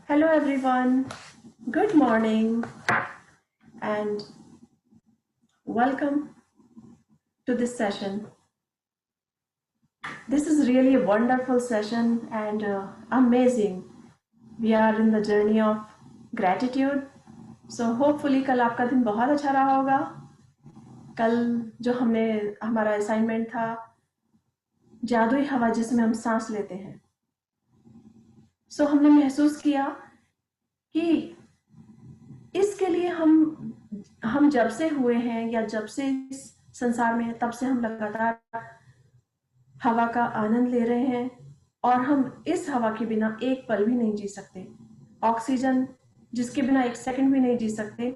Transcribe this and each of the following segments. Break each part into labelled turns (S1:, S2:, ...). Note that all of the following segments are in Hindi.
S1: Hello everyone, good morning and welcome to this session. This is really a wonderful session and amazing. We are in the journey of gratitude. So hopefully कल आपका दिन बहुत अच्छा रहा होगा. कल जो हमारा असाइनमेंट था जादुई हवा जिसमें हम सांस लेते हैं. सो हमने महसूस किया कि इसके लिए हम जब से हुए हैं या जब से इस संसार में हैं तब से हम लगातार हवा का आनंद ले रहे हैं और हम इस हवा के बिना एक पल भी नहीं जी सकते. ऑक्सीजन जिसके बिना एक सेकंड भी नहीं जी सकते.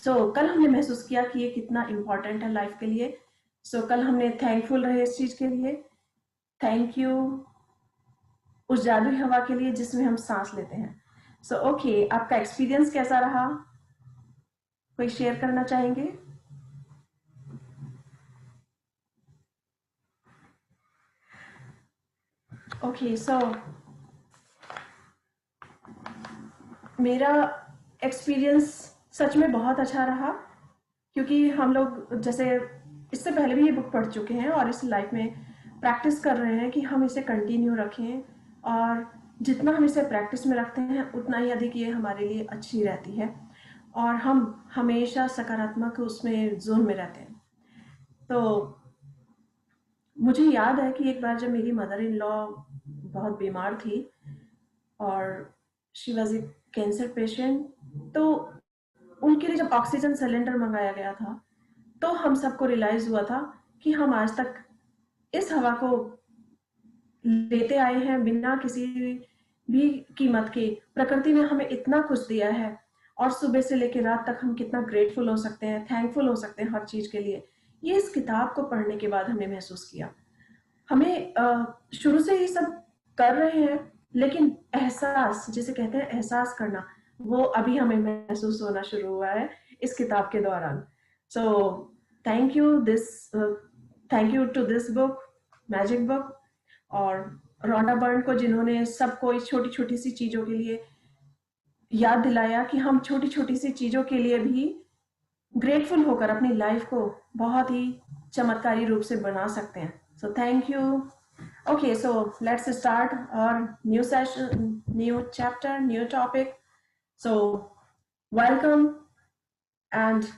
S1: कल हमने महसूस किया कि ये कितना इम्पोर्टेंट है लाइफ के लिए. कल हमने थैंकफुल रहे इस चीज के लिए. थैंक यू उस जादुई हवा के लिए जिसमें हम सांस लेते हैं. ओके, आपका एक्सपीरियंस कैसा रहा? कोई शेयर करना चाहेंगे? ओके, मेरा एक्सपीरियंस सच में बहुत अच्छा रहा क्योंकि हम लोग जैसे इससे पहले भी ये बुक पढ़ चुके हैं और इस लाइफ में प्रैक्टिस कर रहे हैं कि हम इसे कंटिन्यू रखें और जितना हम इसे प्रैक्टिस में रखते हैं उतना ही अधिक ये हमारे लिए अच्छी रहती है और हम हमेशा सकारात्मक उसमें जोन में रहते हैं. तो मुझे याद है कि एक बार जब मेरी मदर इन लॉ बहुत बीमार थी और she was a cancer patient, तो उनके लिए जब ऑक्सीजन सिलेंडर मंगाया गया था तो हम सबको रियलाइज हुआ था कि हम आज तक इस हवा को लेते आए हैं बिना किसी भी कीमत के. प्रकृति ने हमें इतना कुछ दिया है और सुबह से लेकर रात तक हम कितना ग्रेटफुल हो सकते हैं, थैंकफुल हो सकते हैं हर चीज के लिए. ये इस किताब को पढ़ने के बाद हमने महसूस किया. हमें शुरू से ये सब कर रहे हैं लेकिन एहसास जिसे कहते हैं एहसास करना, वो अभी हमें महसूस होना शुरू हुआ है इस किताब के दौरान. Thank you to this book, magic book, और रोंडा बर्न को जिन्होंने सबको इस छोटी छोटी सी चीजों के लिए याद दिलाया कि हम छोटी छोटी सी चीजों के लिए भी ग्रेटफुल होकर अपनी लाइफ को बहुत ही चमत्कारी रूप से बना सकते हैं. Thank you. Okay, so let's start our new session, new chapter, new topic. So, welcome and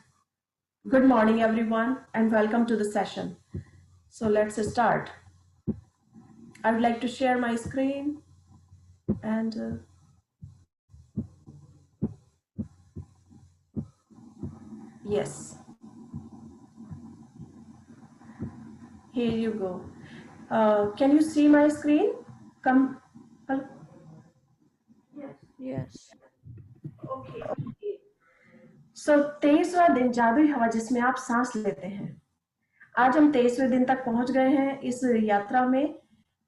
S1: good morning, everyone, and welcome to the session. So, let's start. I would like to share my screen and yes, here you go. Can you see my screen? Come.
S2: Yes.
S1: Okay. So 23वां दिन जादुई हवा जिसमें आप सांस लेते हैं. आज हम 23वें दिन तक पहुंच गए हैं इस यात्रा में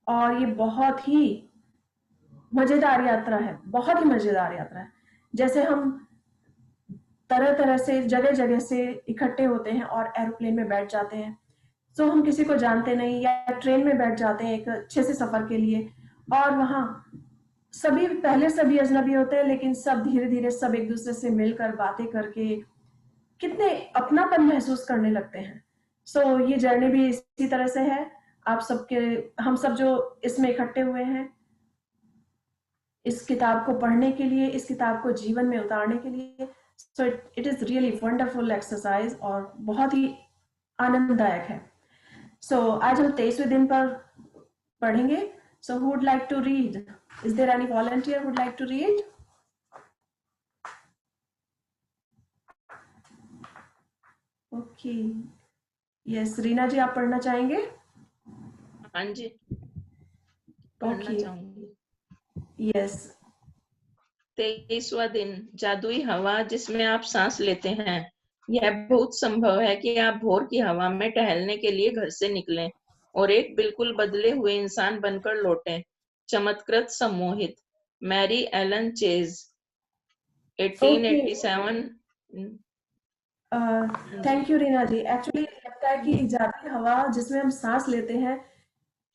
S1: और ये बहुत ही मजेदार यात्रा है, बहुत ही मजेदार यात्रा है. जैसे हम तरह तरह से जगह जगह से इकट्ठे होते हैं और एरोप्लेन में बैठ जाते हैं. हम किसी को जानते नहीं या ट्रेन में बैठ जाते हैं एक अच्छे से सफर के लिए और वहां सभी अजनबी होते हैं लेकिन सब धीरे धीरे सब एक दूसरे से मिलकर बातें करके कितने अपनापन महसूस करने लगते हैं. ये जर्नी भी इसी तरह से है. हम सब जो इसमें इकट्ठे हुए हैं इस किताब को पढ़ने के लिए, इस किताब को जीवन में उतारने के लिए. It is really wonderful exercise और बहुत ही आनंददायक है. आज हम 23वें दिन पर पढ़ेंगे. Who would like to read? Is there any volunteer would like to read? Okay, yes, Reena ji आप पढ़ना चाहेंगे?
S2: हाँ जी, पढ़ना चाहूंगी.
S1: यस.
S2: 23वां दिन जादुई हवा जिसमें आप सांस लेते हैं. यह बहुत संभव है कि आप भोर की हवा में टहलने के लिए घर से निकलें और एक बिल्कुल बदले हुए इंसान बनकर लौटें. चमत्कृत सम्मोहित. Mary Ellen Chase, 1887.
S1: Thank you Reena ji. Actually लगता है कि जादुई हवा जिसमें हम सांस लेते हैं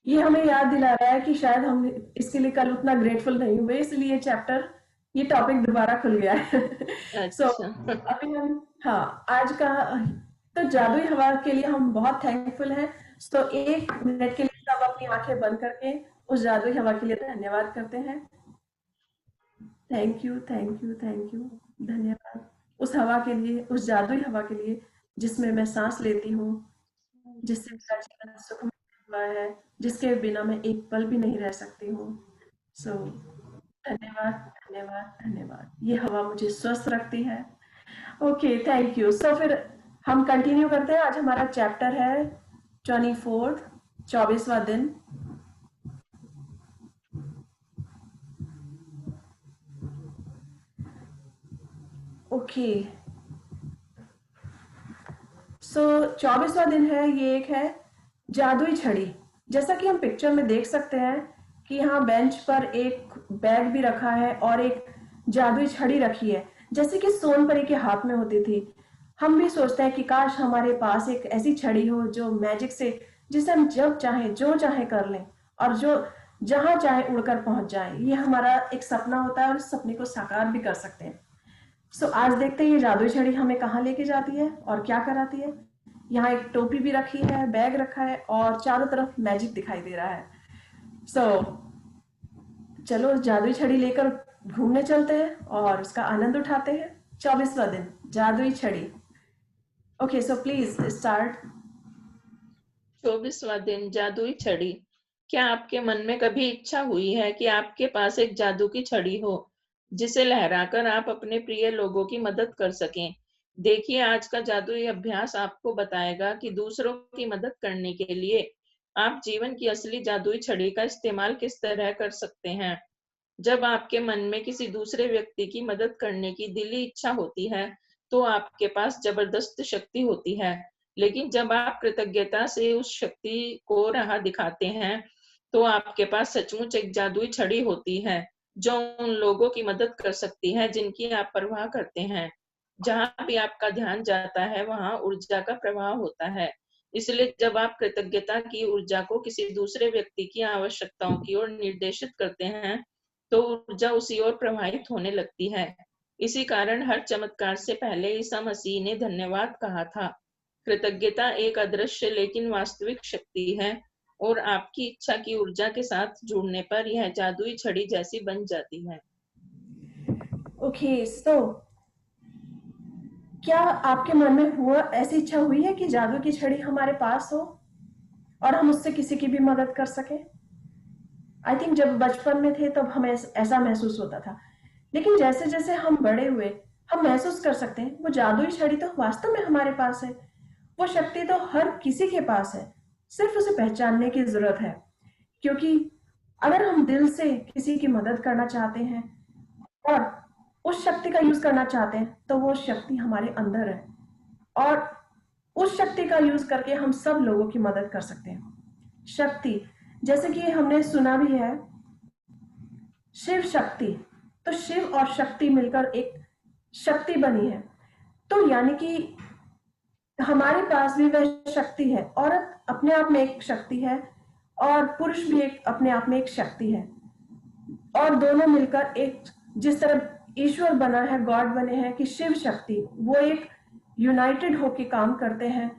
S1: ये हमें याद दिला रहा है कि शायद हम इसके लिए कल उतना ग्रेटफुल नहीं हुए, इसलिए चैप्टर ये टॉपिक दोबारा खुल गया है। सो
S2: अच्छा।
S1: अभी हम, हाँ, आज का तो जादुई हवा के लिए हम बहुत थैंकफुल हैं। तो 1 मिनट के लिए सब अपनी आंखें बंद करके उस जादुई हवा के लिए धन्यवाद करते हैं। Thank you, thank you, thank you. धन्यवाद उस हवा के लिए, उस जादुई हवा के लिए जिसमें मैं सांस लेती हूँ, जिससे मेरा जीवन सुखमय हुआ है, जिसके बिना मैं एक पल भी नहीं रह सकती हूँ। सो धन्यवाद, धन्यवाद, धन्यवाद। ये हवा मुझे स्वस्थ रखती है। Okay, thank you. सो फिर हम कंटिन्यू करते हैं। आज हमारा चैप्टर है 24, 24वां दिन। ओके, सो 24वां दिन है, ये एक है जादुई छड़ी। जैसा कि हम पिक्चर में देख सकते हैं कि यहाँ बेंच पर एक बैग भी रखा है और एक जादुई छड़ी रखी है, जैसे कि सोनपरी के हाथ में होती थी। हम भी सोचते हैं कि काश हमारे पास एक ऐसी छड़ी हो जो मैजिक से, जिसे हम जब चाहे जो चाहे कर लें और जो जहां चाहे उड़कर पहुंच जाए। ये हमारा एक सपना होता है और इस सपने को साकार भी कर सकते हैं। सो आज देखते हैं ये जादुई छड़ी हमें कहाँ लेके जाती है और क्या कराती है। यहाँ एक टोपी भी रखी है, बैग रखा है और चारों तरफ मैजिक दिखाई दे रहा है। सो चलो जादुई छड़ी लेकर घूमने चलते हैं और उसका आनंद उठाते हैं। 24वां दिन, जादुई छड़ी। Okay, so please start.
S2: 24वां दिन, जादुई छड़ी। क्या आपके मन में कभी इच्छा हुई है कि आपके पास एक जादू की छड़ी हो, जिसे लहराकर आप अपने प्रिय लोगों की मदद कर सकें? देखिए, आज का जादुई अभ्यास आपको बताएगा कि दूसरों की मदद करने के लिए आप जीवन की असली जादुई छड़ी का इस्तेमाल किस तरह कर सकते हैं। जब आपके मन में किसी दूसरे व्यक्ति की मदद करने की दिली इच्छा होती है, तो आपके पास जबरदस्त शक्ति होती है। लेकिन जब आप कृतज्ञता से उस शक्ति को राह दिखाते हैं, तो आपके पास सचमुच एक जादुई छड़ी होती है, जो उन लोगों की मदद कर सकती है जिनकी आप परवाह करते हैं। जहां भी आपका ध्यान जाता है, वहां ऊर्जा का प्रवाह होता है। इसलिए जब आप कृतज्ञता की ऊर्जा को किसी दूसरे व्यक्ति की आवश्यकताओं की ओर निर्देशित करते हैं, तो ऊर्जा उसी ओर प्रवाहित होने लगती है। इसी कारण हर चमत्कार से पहले ईसा मसीह ने धन्यवाद कहा था। कृतज्ञता एक अदृश्य लेकिन वास्तविक शक्ति है, और आपकी इच्छा की ऊर्जा के साथ जुड़ने पर यह जादुई छड़ी जैसी बन जाती है।
S1: ओके, सो क्या आपके मन में हुआ, ऐसी इच्छा हुई है कि जादू की छड़ी हमारे पास हो और हम उससे किसी की भी मदद कर सकें? आई थिंक जब बचपन में थे तब हमें ऐसा महसूस होता था, लेकिन जैसे जैसे हम बड़े हुए, हम महसूस कर सकते हैं वो जादुई छड़ी तो वास्तव में हमारे पास है। वो शक्ति तो हर किसी के पास है, सिर्फ उसे पहचानने की जरूरत है। क्योंकि अगर हम दिल से किसी की मदद करना चाहते हैं और उस शक्ति का यूज करना चाहते हैं, तो वो शक्ति हमारे अंदर है और उस शक्ति का यूज करके हम सब लोगों की मदद कर सकते हैं। शक्ति, जैसे कि हमने सुना भी है, शिव शक्ति। तो शिव और शक्ति मिलकर एक शक्ति बनी है। तो यानी कि हमारे पास भी वह शक्ति है। औरत अपने आप में एक शक्ति है और पुरुष भी एक अपने आप में एक शक्ति है, और दोनों मिलकर एक, जिस तरह ईश्वर बना है, गॉड बने हैं कि शिव शक्ति, वो एक यूनाइटेड होके काम करते हैं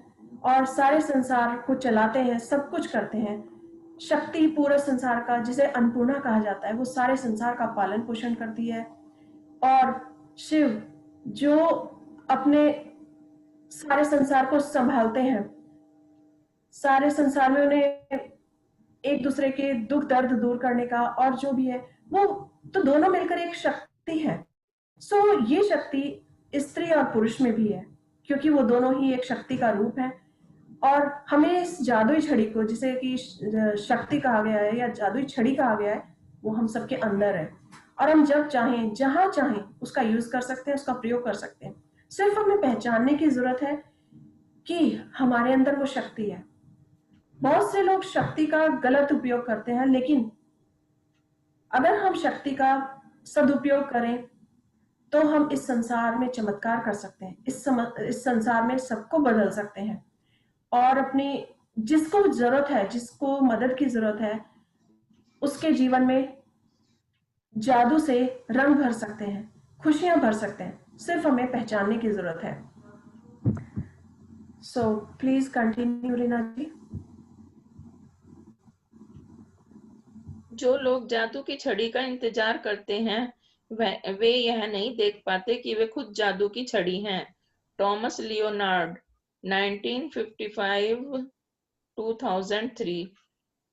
S1: और सारे संसार को चलाते हैं, सब कुछ करते हैं। शक्ति पूरे संसार का, जिसे अन्नपूर्णा कहा जाता है, वो सारे संसार का पालन पोषण करती है। और शिव जो अपने सारे संसार को संभालते हैं, सारे संसार में उन्हें एक दूसरे के दुख दर्द दूर करने का और जो भी है वो, तो दोनों मिलकर एक शक्ति है। सो ये शक्ति स्त्री और पुरुष में भी है, क्योंकि वो दोनों ही एक शक्ति का रूप है। और हमें इस जादुई छड़ी को, जिसे कि शक्ति कहा गया है या जादुई छड़ी कहा गया है, वो हम सबके अंदर है और हम जब चाहें जहां चाहें उसका यूज कर सकते हैं, उसका प्रयोग कर सकते हैं। सिर्फ हमें पहचानने की जरूरत है कि हमारे अंदर वो शक्ति है। बहुत से लोग शक्ति का गलत उपयोग करते हैं, लेकिन अगर हम शक्ति का सदुपयोग करें तो हम इस संसार में चमत्कार कर सकते हैं। इस संसार में सबको बदल सकते हैं और अपनी, जिसको जरूरत है, जिसको मदद की जरूरत है, उसके जीवन में जादू से रंग भर सकते हैं, खुशियां भर सकते हैं, सिर्फ हमें पहचानने की जरूरत है। सो प्लीज कंटिन्यू रीना जी।
S2: जो लोग जादू की छड़ी का इंतजार करते हैं वे यह नहीं देख पाते कि वे खुद जादू की छड़ी हैं। Thomas Leonard, 1955-2003।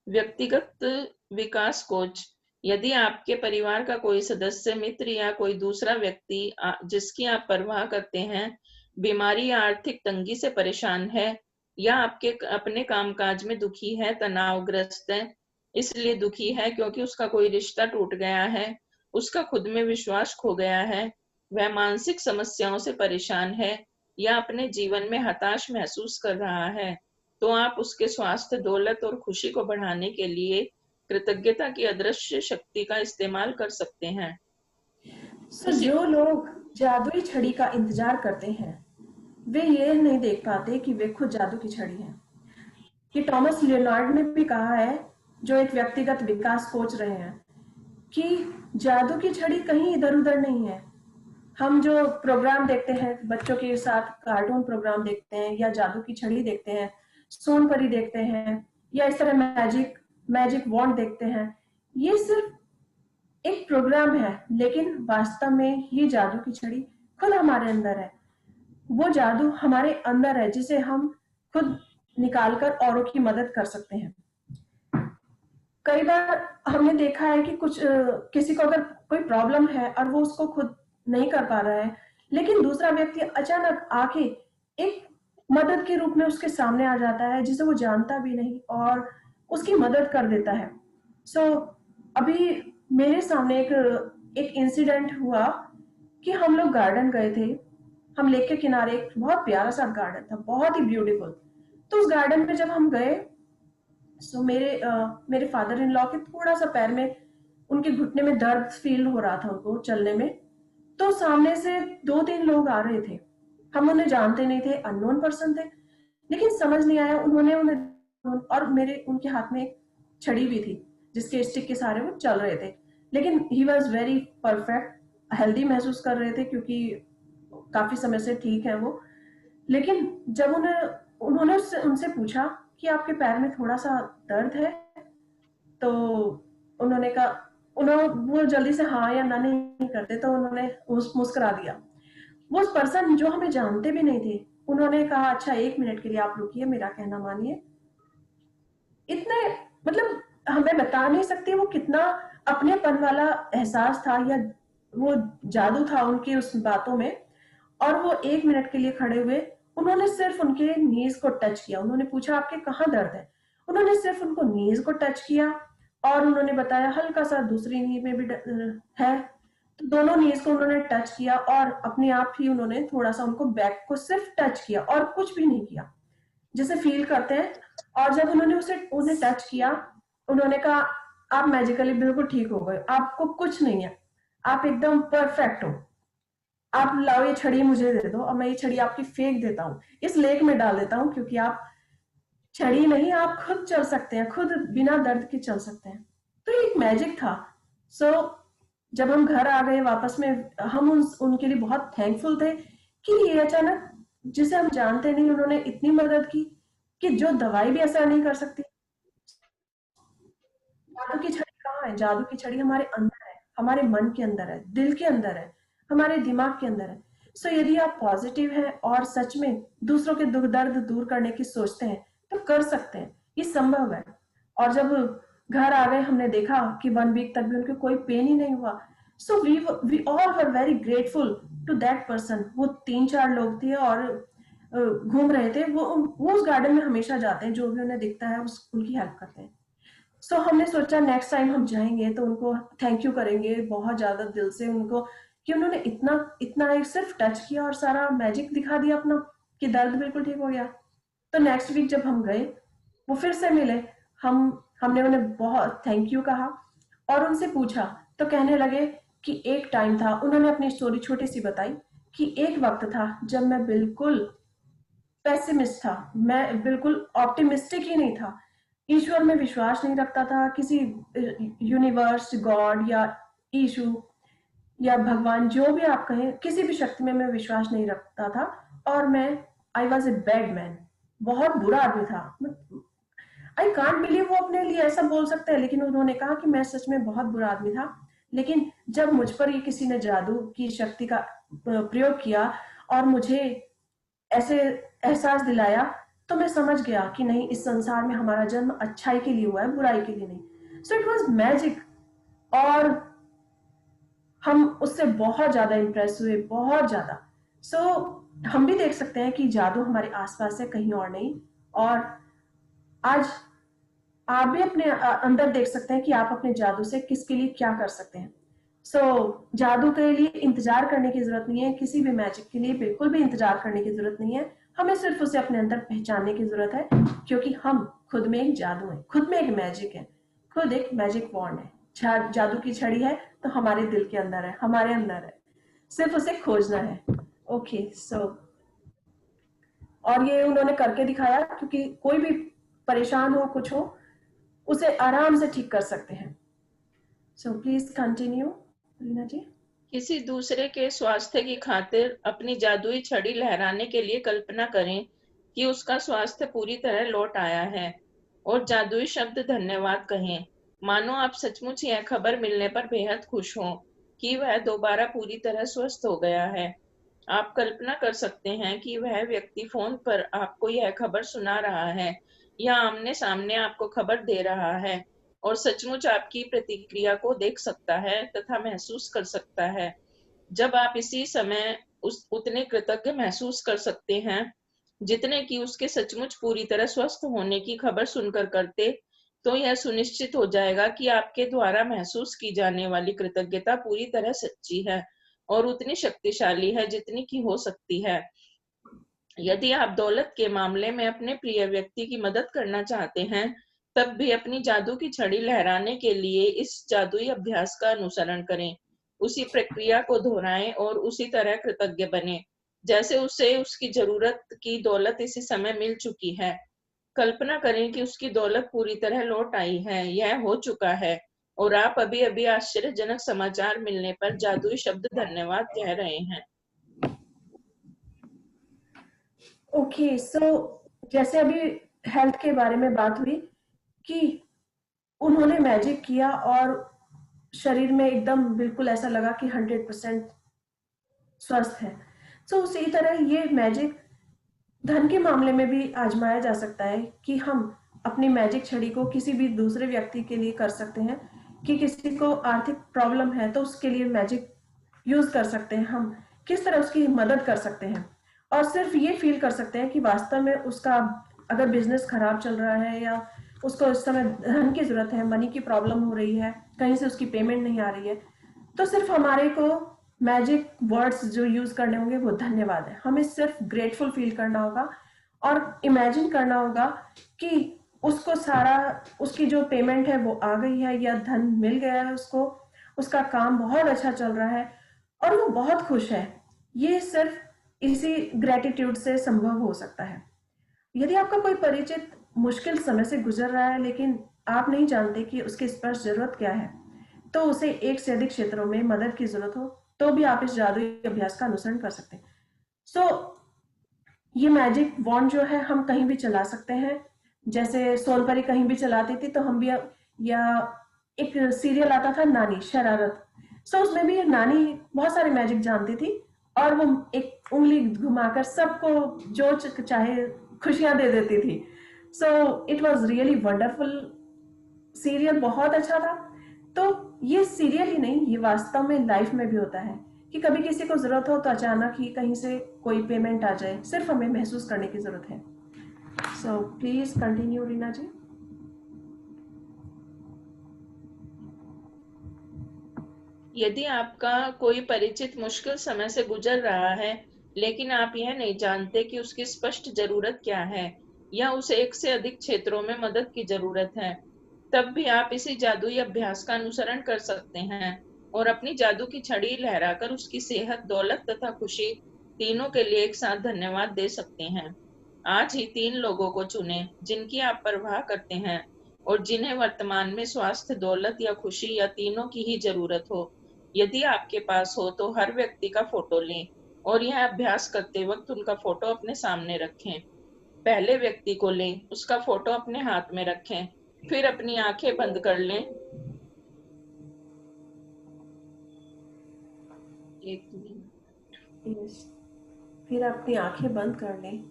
S2: व्यक्तिगत विकास कोच। यदि आपके परिवार का कोई सदस्य, मित्र या कोई दूसरा व्यक्ति जिसकी आप परवाह करते हैं बीमारी या आर्थिक तंगी से परेशान है, या आपके अपने कामकाज में दुखी है, तनावग्रस्त है, इसलिए दुखी है क्योंकि उसका कोई रिश्ता टूट गया है, उसका खुद में विश्वास खो गया है, वह मानसिक समस्याओं से परेशान है या अपने जीवन में हताश महसूस कर रहा है, तो आप उसके स्वास्थ्य, दौलत और खुशी को बढ़ाने के लिए कृतज्ञता की अदृश्य शक्ति का इस्तेमाल कर सकते हैं।
S1: सो जो लोग जादुई छड़ी का इंतजार करते हैं वे ये नहीं देख पाते कि वे खुद जादू की छड़ी हैं। ये टॉमस लियोनार्ड ने भी कहा है, जो एक व्यक्तिगत विकास कोच रहे हैं, कि जादू की छड़ी कहीं इधर उधर नहीं है। हम जो प्रोग्राम देखते हैं, बच्चों के साथ कार्टून प्रोग्राम देखते हैं या जादू की छड़ी देखते हैं, सोन परी देखते हैं, या इस तरह मैजिक मैजिक वॉन्ड देखते हैं, ये सिर्फ एक प्रोग्राम है, लेकिन वास्तव में ये जादू की छड़ी खुद हमारे अंदर है। वो जादू हमारे अंदर है जिसे हम खुद निकालकर औरों की मदद कर सकते हैं। कई बार हमने देखा है कि किसी को अगर कोई प्रॉब्लम है और वो उसको खुद नहीं कर पा रहा है, लेकिन दूसरा व्यक्ति अचानक आके एक मदद के रूप में उसके सामने आ जाता है जिसे वो जानता भी नहीं और उसकी मदद कर देता है। सो अभी मेरे सामने एक इंसिडेंट हुआ कि हम लोग गार्डन गए थे। हम लेक के किनारे, एक बहुत प्यारा सा गार्डन था, बहुत ही ब्यूटीफुल। तो उस गार्डन में जब हम गए, सो मेरे फादर इन लॉ के थोड़ा सा पैर में, उनके घुटने में दर्द फील हो रहा था उनको चलने में। तो सामने से दो तीन लोग आ रहे थे, हम उन्हें जानते नहीं थे, अननोन पर्सन थे, लेकिन समझ नहीं आया उन्होंने उन्हें, और मेरे उनके हाथ में एक छड़ी भी थी जिसके स्टिक के सहारे वो चल रहे थे। लेकिन he was very perfect, healthy महसूस कर रहे थे क्योंकि काफी समय से ठीक है वो। लेकिन जब उन्होंने उनसे पूछा कि आपके पैर में थोड़ा सा दर्द है, तो उन्होंने कहा, उन्होंने वो जल्दी से हाँ या ना नहीं करते, तो उन्होंने मुस्कुरा दिया। वो पर्सन जो हमें जानते भी नहीं थे, उन्होंने कहा अच्छा 1 मिनट के लिए आप रुकिए, मेरा कहना मानिए। इतने, मतलब हमें बता नहीं सकती वो कितना अपनेपन वाला एहसास था या वो जादू था उनकी उस बातों में। और वो 1 मिनट के लिए खड़े हुए, उन्होंने सिर्फ उनके नीज को टच किया। उन्होंने पूछा आपके कहाँ दर्द है, उन्होंने सिर्फ उनको नीज को टच किया और उन्होंने बताया हल्का सा दूसरी नी में भी है। तो दोनों नीज को उन्होंने टच किया और अपने आप ही उन्होंने थोड़ा सा उनको बैक को सिर्फ टच किया और कुछ भी नहीं किया, जैसे फील करते हैं। और जब उन्होंने उन्हें टच किया, उन्होंने कहा आप मैजिकली बिल्कुल ठीक हो गए, आपको कुछ नहीं है, आप एकदम परफेक्ट हो, आप लाओ ये छड़ी मुझे दे दो और मैं ये छड़ी आपकी फेंक देता हूँ, इस लेक में डाल देता हूँ, क्योंकि आप छड़ी नहीं, आप खुद चल सकते हैं, खुद बिना दर्द के चल सकते हैं। तो ये एक मैजिक था। सो जब हम घर आ गए वापस में, हम उनके लिए बहुत थैंकफुल थे कि ये अचानक, जिसे हम जानते नहीं, उन्होंने इतनी मदद की कि जो दवाई भी असर नहीं कर सकती। जादू की छड़ी कहाँ है? जादू की छड़ी हमारे अंदर है, हमारे मन के अंदर है, दिल के अंदर है, हमारे दिमाग के अंदर है। सो यदि आप पॉजिटिव हैं और सच में दूसरों के दुख दर्द दूर करने की सोचते हैं, तो कर सकते हैं, ये संभव है। और जब घर आ गए, हमने देखा कि 1 वीक तक भी उनको कोई पेन ही नहीं हुआ। So we all were very grateful to that person. वो 3-4 लोग थे और घूम रहे थे, वो उस गार्डन में हमेशा जाते हैं, जो भी उन्हें दिखता है उनकी हेल्प करते हैं। सो हमने सोचा नेक्स्ट टाइम हम जाएंगे तो उनको थैंक यू करेंगे बहुत ज्यादा दिल से उनको, कि उन्होंने इतना इतना एक सिर्फ टच किया और सारा मैजिक दिखा दिया अपना, कि दर्द बिल्कुल ठीक हो गया। तो नेक्स्ट वीक जब हम गए, वो फिर से मिले, हमने उन्हें बहुत थैंक यू कहा और उनसे पूछा, तो कहने लगे कि एक टाइम था, उन्होंने अपनी स्टोरी छोटी सी बताई, कि एक वक्त था जब मैं बिल्कुल पेसिमिस्ट था, मैं बिल्कुल ऑप्टिमिस्टिक ही नहीं था, ईश्वर में विश्वास नहीं रखता था, किसी यूनिवर्स, गॉड या ईशु या भगवान, जो भी आप कहें, किसी भी शक्ति में मैं विश्वास नहीं रखता था। और मैं I was a bad man, बहुत बुरा आदमी था। आई कांट बिलीव वो अपने लिए ऐसा बोल सकते हैं, लेकिन उन्होंने कहा कि मैं सच में बहुत बुरा आदमी था। लेकिन जब मुझ पर ये किसी ने जादू की शक्ति का प्रयोग किया और मुझे ऐसे एहसास दिलाया, तो मैं समझ गया कि नहीं, इस संसार में हमारा जन्म अच्छाई के लिए हुआ है, बुराई के लिए नहीं। So it was magic. और हम उससे बहुत ज्यादा इंप्रेस हुए, बहुत ज्यादा। सो हम भी देख सकते हैं कि जादू हमारे आसपास है, कहीं और नहीं। और आज आप भी अपने अंदर देख सकते हैं कि आप अपने जादू से किसके लिए क्या कर सकते हैं। सो जादू के लिए इंतजार करने की जरूरत नहीं है, किसी भी मैजिक के लिए बिल्कुल भी इंतजार करने की जरूरत नहीं है। हमें सिर्फ उसे अपने अंदर पहचानने की जरूरत है, क्योंकि हम खुद में एक जादू है, खुद में एक मैजिक है, खुद एक मैजिक वॉन्ड है। जादू की छड़ी है तो हमारे दिल के अंदर है, हमारे अंदर है, सिर्फ उसे खोजना है। ओके, सो और ये उन्होंने करके दिखाया, क्योंकि कोई भी परेशान हो, कुछ हो, उसे आराम से ठीक कर सकते हैं। सो प्लीज कंटिन्यू रीना जी।
S2: किसी दूसरे के स्वास्थ्य की खातिर अपनी जादुई छड़ी लहराने के लिए कल्पना करें कि उसका स्वास्थ्य पूरी तरह लौट आया है और जादुई शब्द धन्यवाद कहें, मानो आप सचमुच यह खबर मिलने पर बेहद खुश हों कि वह दोबारा पूरी तरह स्वस्थ हो गया है। आप कल्पना कर सकते हैं कि वह व्यक्ति फोन पर आपको यह खबर सुना रहा है या आमने सामने आपको खबर दे रहा है और सचमुच आपकी प्रतिक्रिया को देख सकता है तथा महसूस कर सकता है। जब आप इसी समय उस उतने कृतज्ञ महसूस कर सकते हैं जितने कि उसके सचमुच पूरी तरह स्वस्थ होने की खबर सुनकर करते, तो यह सुनिश्चित हो जाएगा कि आपके द्वारा महसूस की जाने वाली कृतज्ञता पूरी तरह सच्ची है और उतनी शक्तिशाली है जितनी की हो सकती है। यदि आप दौलत के मामले में अपने प्रिय व्यक्ति की मदद करना चाहते हैं, तब भी अपनी जादू की छड़ी लहराने के लिए इस जादुई अभ्यास का अनुसरण करें। उसी प्रक्रिया को दोहराएं और उसी तरह कृतज्ञ बने जैसे उसे उसकी जरूरत की दौलत इसी समय मिल चुकी है। कल्पना करें कि उसकी दौलत पूरी तरह लौट आई है, यह हो चुका है और आप अभी अभी आश्चर्यजनक समाचार मिलने पर जादुई शब्द धन्यवाद कह रहे हैं।
S1: ओके, सो जैसे अभी हेल्थ के बारे में बात हुई कि उन्होंने मैजिक किया और शरीर में एकदम बिल्कुल ऐसा लगा कि 100% स्वस्थ है। सो उसी तरह ये मैजिक धन के मामले में भी आजमाया जा सकता है कि हम अपनी मैजिक छड़ी को किसी भी दूसरे व्यक्ति के लिए कर सकते हैं। कि किसी को आर्थिक प्रॉब्लम है तो उसके लिए मैजिक यूज कर सकते हैं, हम किस तरह उसकी मदद कर सकते हैं। और सिर्फ ये फील कर सकते हैं कि वास्तव में उसका अगर बिजनेस खराब चल रहा है या उसको इस समय धन की जरूरत है, मनी की प्रॉब्लम हो रही है, कहीं से उसकी पेमेंट नहीं आ रही है, तो सिर्फ हमारे को मैजिक वर्ड्स जो यूज करने होंगे वो धन्यवाद है। हमें सिर्फ ग्रेटफुल फील करना होगा और इमेजिन करना होगा कि उसको सारा, उसकी जो पेमेंट है वो आ गई है या धन मिल गया है उसको, उसका काम बहुत अच्छा चल रहा है और वो बहुत खुश है। ये सिर्फ इसी ग्रेटिट्यूड से संभव हो सकता है। यदि आपका कोई परिचित मुश्किल समय से गुजर रहा है लेकिन आप नहीं जानते कि उसकी स्पर्श जरूरत क्या है, तो उसे एक से अधिक क्षेत्रों में मदद की जरूरत हो, तो भी आप इस जादुई अभ्यास का अनुसरण कर सकते हैं। सो ये मैजिक वॉन्ड जो है हम कहीं भी चला सकते हैं। जैसे सोनपरी कहीं भी चलाती थी तो हम भी, या एक सीरियल आता था नानी शरारत, सो उसमें भी नानी बहुत सारे मैजिक जानती थी और वो एक उंगली घुमाकर सबको जो चाहे खुशियां दे देती थी। So it was really wonderful serial, बहुत अच्छा था। तो ये सीरियल ही नहीं, ये वास्तव में लाइफ में भी होता है कि कभी किसी को जरूरत हो तो अचानक ही कहीं से कोई पेमेंट आ जाए, सिर्फ हमें महसूस करने की जरूरत है। सो प्लीज कंटिन्यू रीना जी।
S2: यदि आपका कोई परिचित मुश्किल समय से गुजर रहा है लेकिन आप यह नहीं जानते कि उसकी स्पष्ट जरूरत क्या है या उसे एक से अधिक क्षेत्रों में मदद की जरूरत है, तब भी आप इसी जादुई अभ्यास का अनुसरण कर सकते हैं और अपनी जादू की छड़ी लहराकर उसकी सेहत, दौलत तथा खुशी तीनों के लिए एक साथ धन्यवाद दे सकते हैं। आज ही 3 लोगों को चुनें जिनकी आप परवाह करते हैं और जिन्हें वर्तमान में स्वास्थ्य, दौलत या खुशी या तीनों की ही जरूरत हो। यदि आपके पास हो तो हर व्यक्ति का फोटो लें और यह अभ्यास करते वक्त उनका फोटो अपने सामने रखें। पहले व्यक्ति को लें, उसका फोटो अपने हाथ में रखें, फिर अपनी आंखें बंद कर लें। एक मिनट।
S1: यस, फिर अपनी आंखें बंद कर लें।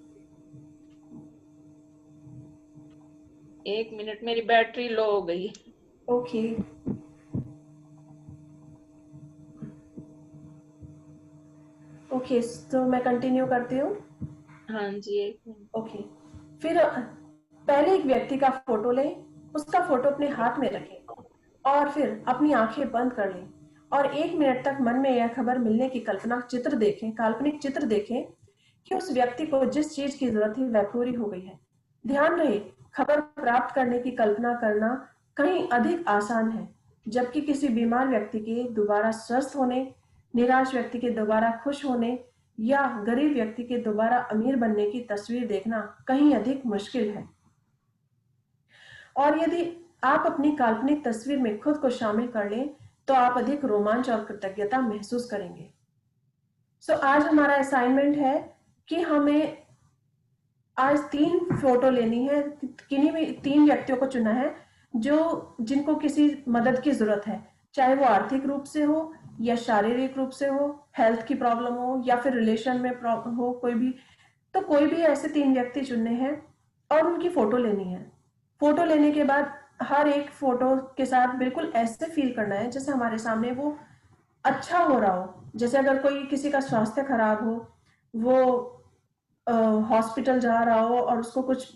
S2: एक मिनट, मेरी बैटरी लो हो गई।
S1: ओके, ओके, तो मैं कंटिन्यू करती हूँ।
S2: हाँ जी, एक मिनट।
S1: ओके, फिर पहले एक व्यक्ति का फोटो लें, उसका फोटो अपने हाथ में रखें और फिर अपनी आंखें बंद कर लें और 1 मिनट तक मन में यह खबर मिलने की कल्पना चित्र देखें, काल्पनिक चित्र देखें कि उस व्यक्ति को जिस चीज की जरूरत थी वह पूरी हो गई है। ध्यान रहे, खबर प्राप्त करने की कल्पना करना कहीं अधिक आसान है, जबकि किसी बीमार व्यक्ति के दोबारा स्वस्थ होने, निराश व्यक्ति के दोबारा खुश होने या गरीब व्यक्ति के दोबारा अमीर बनने की तस्वीर देखना कहीं अधिक मुश्किल है। और यदि आप अपनी काल्पनिक तस्वीर में खुद को शामिल कर लें तो आप अधिक रोमांच और कृतज्ञता महसूस करेंगे। आज हमारा असाइनमेंट है कि हमें आज 3 फोटो लेनी है, किन्हीं भी 3 व्यक्तियों को चुना है जो जिनको किसी मदद की जरूरत है, चाहे वो आर्थिक रूप से हो या शारीरिक रूप से हो, हेल्थ की प्रॉब्लम हो या फिर रिलेशन में प्रॉब्लम हो, कोई भी। तो कोई भी ऐसे 3 व्यक्ति चुनने हैं और उनकी फोटो लेनी है। फोटो लेने के बाद हर एक फोटो के साथ बिल्कुल ऐसे फील करना है जैसे हमारे सामने वो अच्छा हो रहा हो। जैसे अगर कोई किसी का स्वास्थ्य खराब हो, वो हॉस्पिटल जा रहा हो और उसको कुछ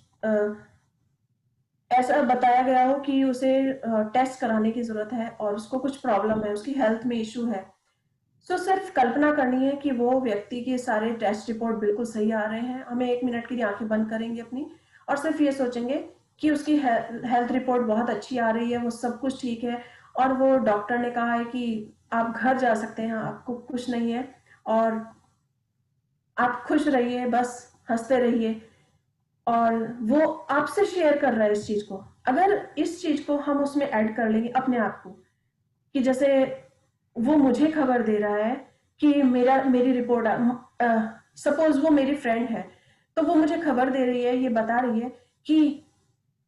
S1: ऐसा बताया गया हो कि उसे टेस्ट कराने की जरूरत है और उसको कुछ प्रॉब्लम है, उसकी हेल्थ में इशू है। सिर्फ कल्पना करनी है कि वो व्यक्ति के सारे टेस्ट रिपोर्ट बिल्कुल सही आ रहे हैं। हमें 1 मिनट के लिए आंखें बंद करेंगे अपनी और सिर्फ ये सोचेंगे कि उसकी हेल्थ रिपोर्ट बहुत अच्छी आ रही है, वो सब कुछ ठीक है और वो डॉक्टर ने कहा है कि आप घर जा सकते हैं, आपको कुछ नहीं है और आप खुश रहिए, बस हंसते रहिए। और वो आपसे शेयर कर रहा है इस चीज को। अगर इस चीज को हम उसमें ऐड कर लेंगे अपने आप को, कि जैसे वो मुझे खबर दे रहा है कि मेरी रिपोर्ट, सपोज वो मेरी फ्रेंड है तो वो मुझे खबर दे रही है, ये बता रही है कि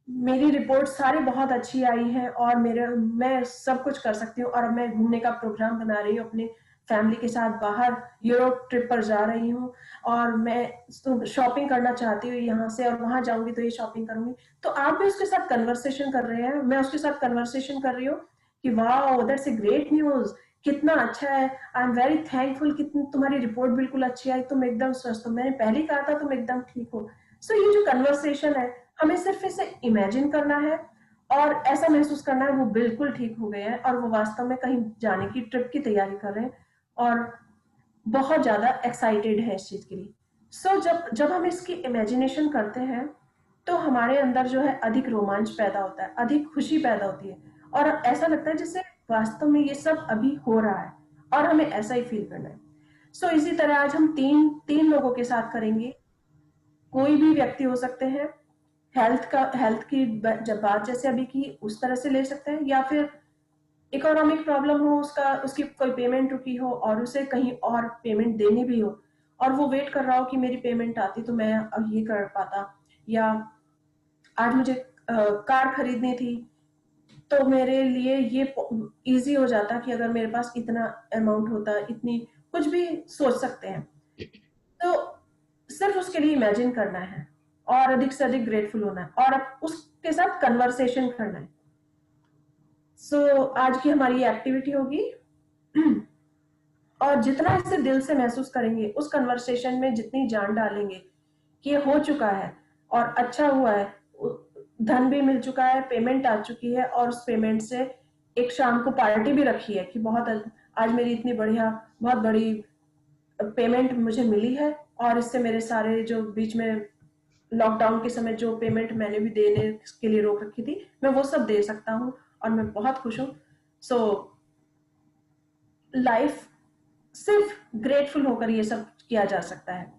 S1: मेरी रिपोर्ट सारी बहुत अच्छी आई है और मैं सब कुछ कर सकती हूँ और मैं घूमने का प्रोग्राम बना रही हूँ, अपने फैमिली के साथ बाहर यूरोप ट्रिप पर जा रही हूँ और मैं शॉपिंग करना चाहती हूँ यहाँ से, और वहां जाऊंगी तो ये शॉपिंग करूंगी। तो आप भी उसके साथ कन्वर्सेशन कर रहे हैं, मैं उसके साथ कन्वर्सेशन कर रही हूँ कि वाह, दैट्स ए ग्रेट न्यूज, कितना अच्छा है, आई एम वेरी थैंकफुल, कितनी तुम्हारी रिपोर्ट बिल्कुल अच्छी आई, तुम एकदम स्वस्थ हो, मैंने पहले कहा था तुम एकदम ठीक हो। ये जो कन्वर्सेशन है, हमें सिर्फ इसे इमेजिन करना है और ऐसा महसूस करना है वो बिल्कुल ठीक हो गए हैं और वो वास्तव में कहीं जाने की ट्रिप की तैयारी कर रहे हैं और बहुत ज्यादा एक्साइटेड है इस चीज के लिए। जब जब हम इसकी इमेजिनेशन करते हैं तो हमारे अंदर जो है अधिक रोमांच पैदा होता है, अधिक खुशी पैदा होती है और ऐसा लगता है जैसे वास्तव में ये सब अभी हो रहा है और हमें ऐसा ही फील करना है। इसी तरह आज हम तीन तीन लोगों के साथ करेंगे। कोई भी व्यक्ति हो सकते हैं, हेल्थ की जब बात जैसे अभी की उस तरह से ले सकते हैं, या फिर इकोनॉमिक प्रॉब्लम हो, उसकी कोई पेमेंट रुकी हो और उसे कहीं और पेमेंट देनी भी हो और वो वेट कर रहा हो कि मेरी पेमेंट आती तो मैं ये कर पाता, या आज मुझे कार खरीदनी थी तो मेरे लिए ये इजी हो जाता कि अगर मेरे पास इतना अमाउंट होता, इतनी कुछ भी सोच सकते हैं। तो सिर्फ उसके लिए इमेजिन करना है और अधिक से अधिक ग्रेटफुल होना है और उसके साथ कन्वर्सेशन करना है। आज की हमारी एक्टिविटी होगी और जितना इसे दिल से महसूस करेंगे, उस कन्वर्सेशन में जितनी जान डालेंगे कि ये हो चुका है और अच्छा हुआ है, धन भी मिल चुका है, पेमेंट आ चुकी है और उस पेमेंट से एक शाम को पार्टी भी रखी है कि बहुत आज मेरी इतनी बढ़िया, बहुत बड़ी पेमेंट मुझे मिली है और इससे मेरे सारे जो बीच में लॉकडाउन के समय जो पेमेंट मैंने भी देने के लिए रोक रखी थी, मैं वो सब दे सकता हूँ और मैं बहुत खुश हूँ। सो लाइफ सिर्फ ग्रेटफुल होकर ये सब किया जा सकता है।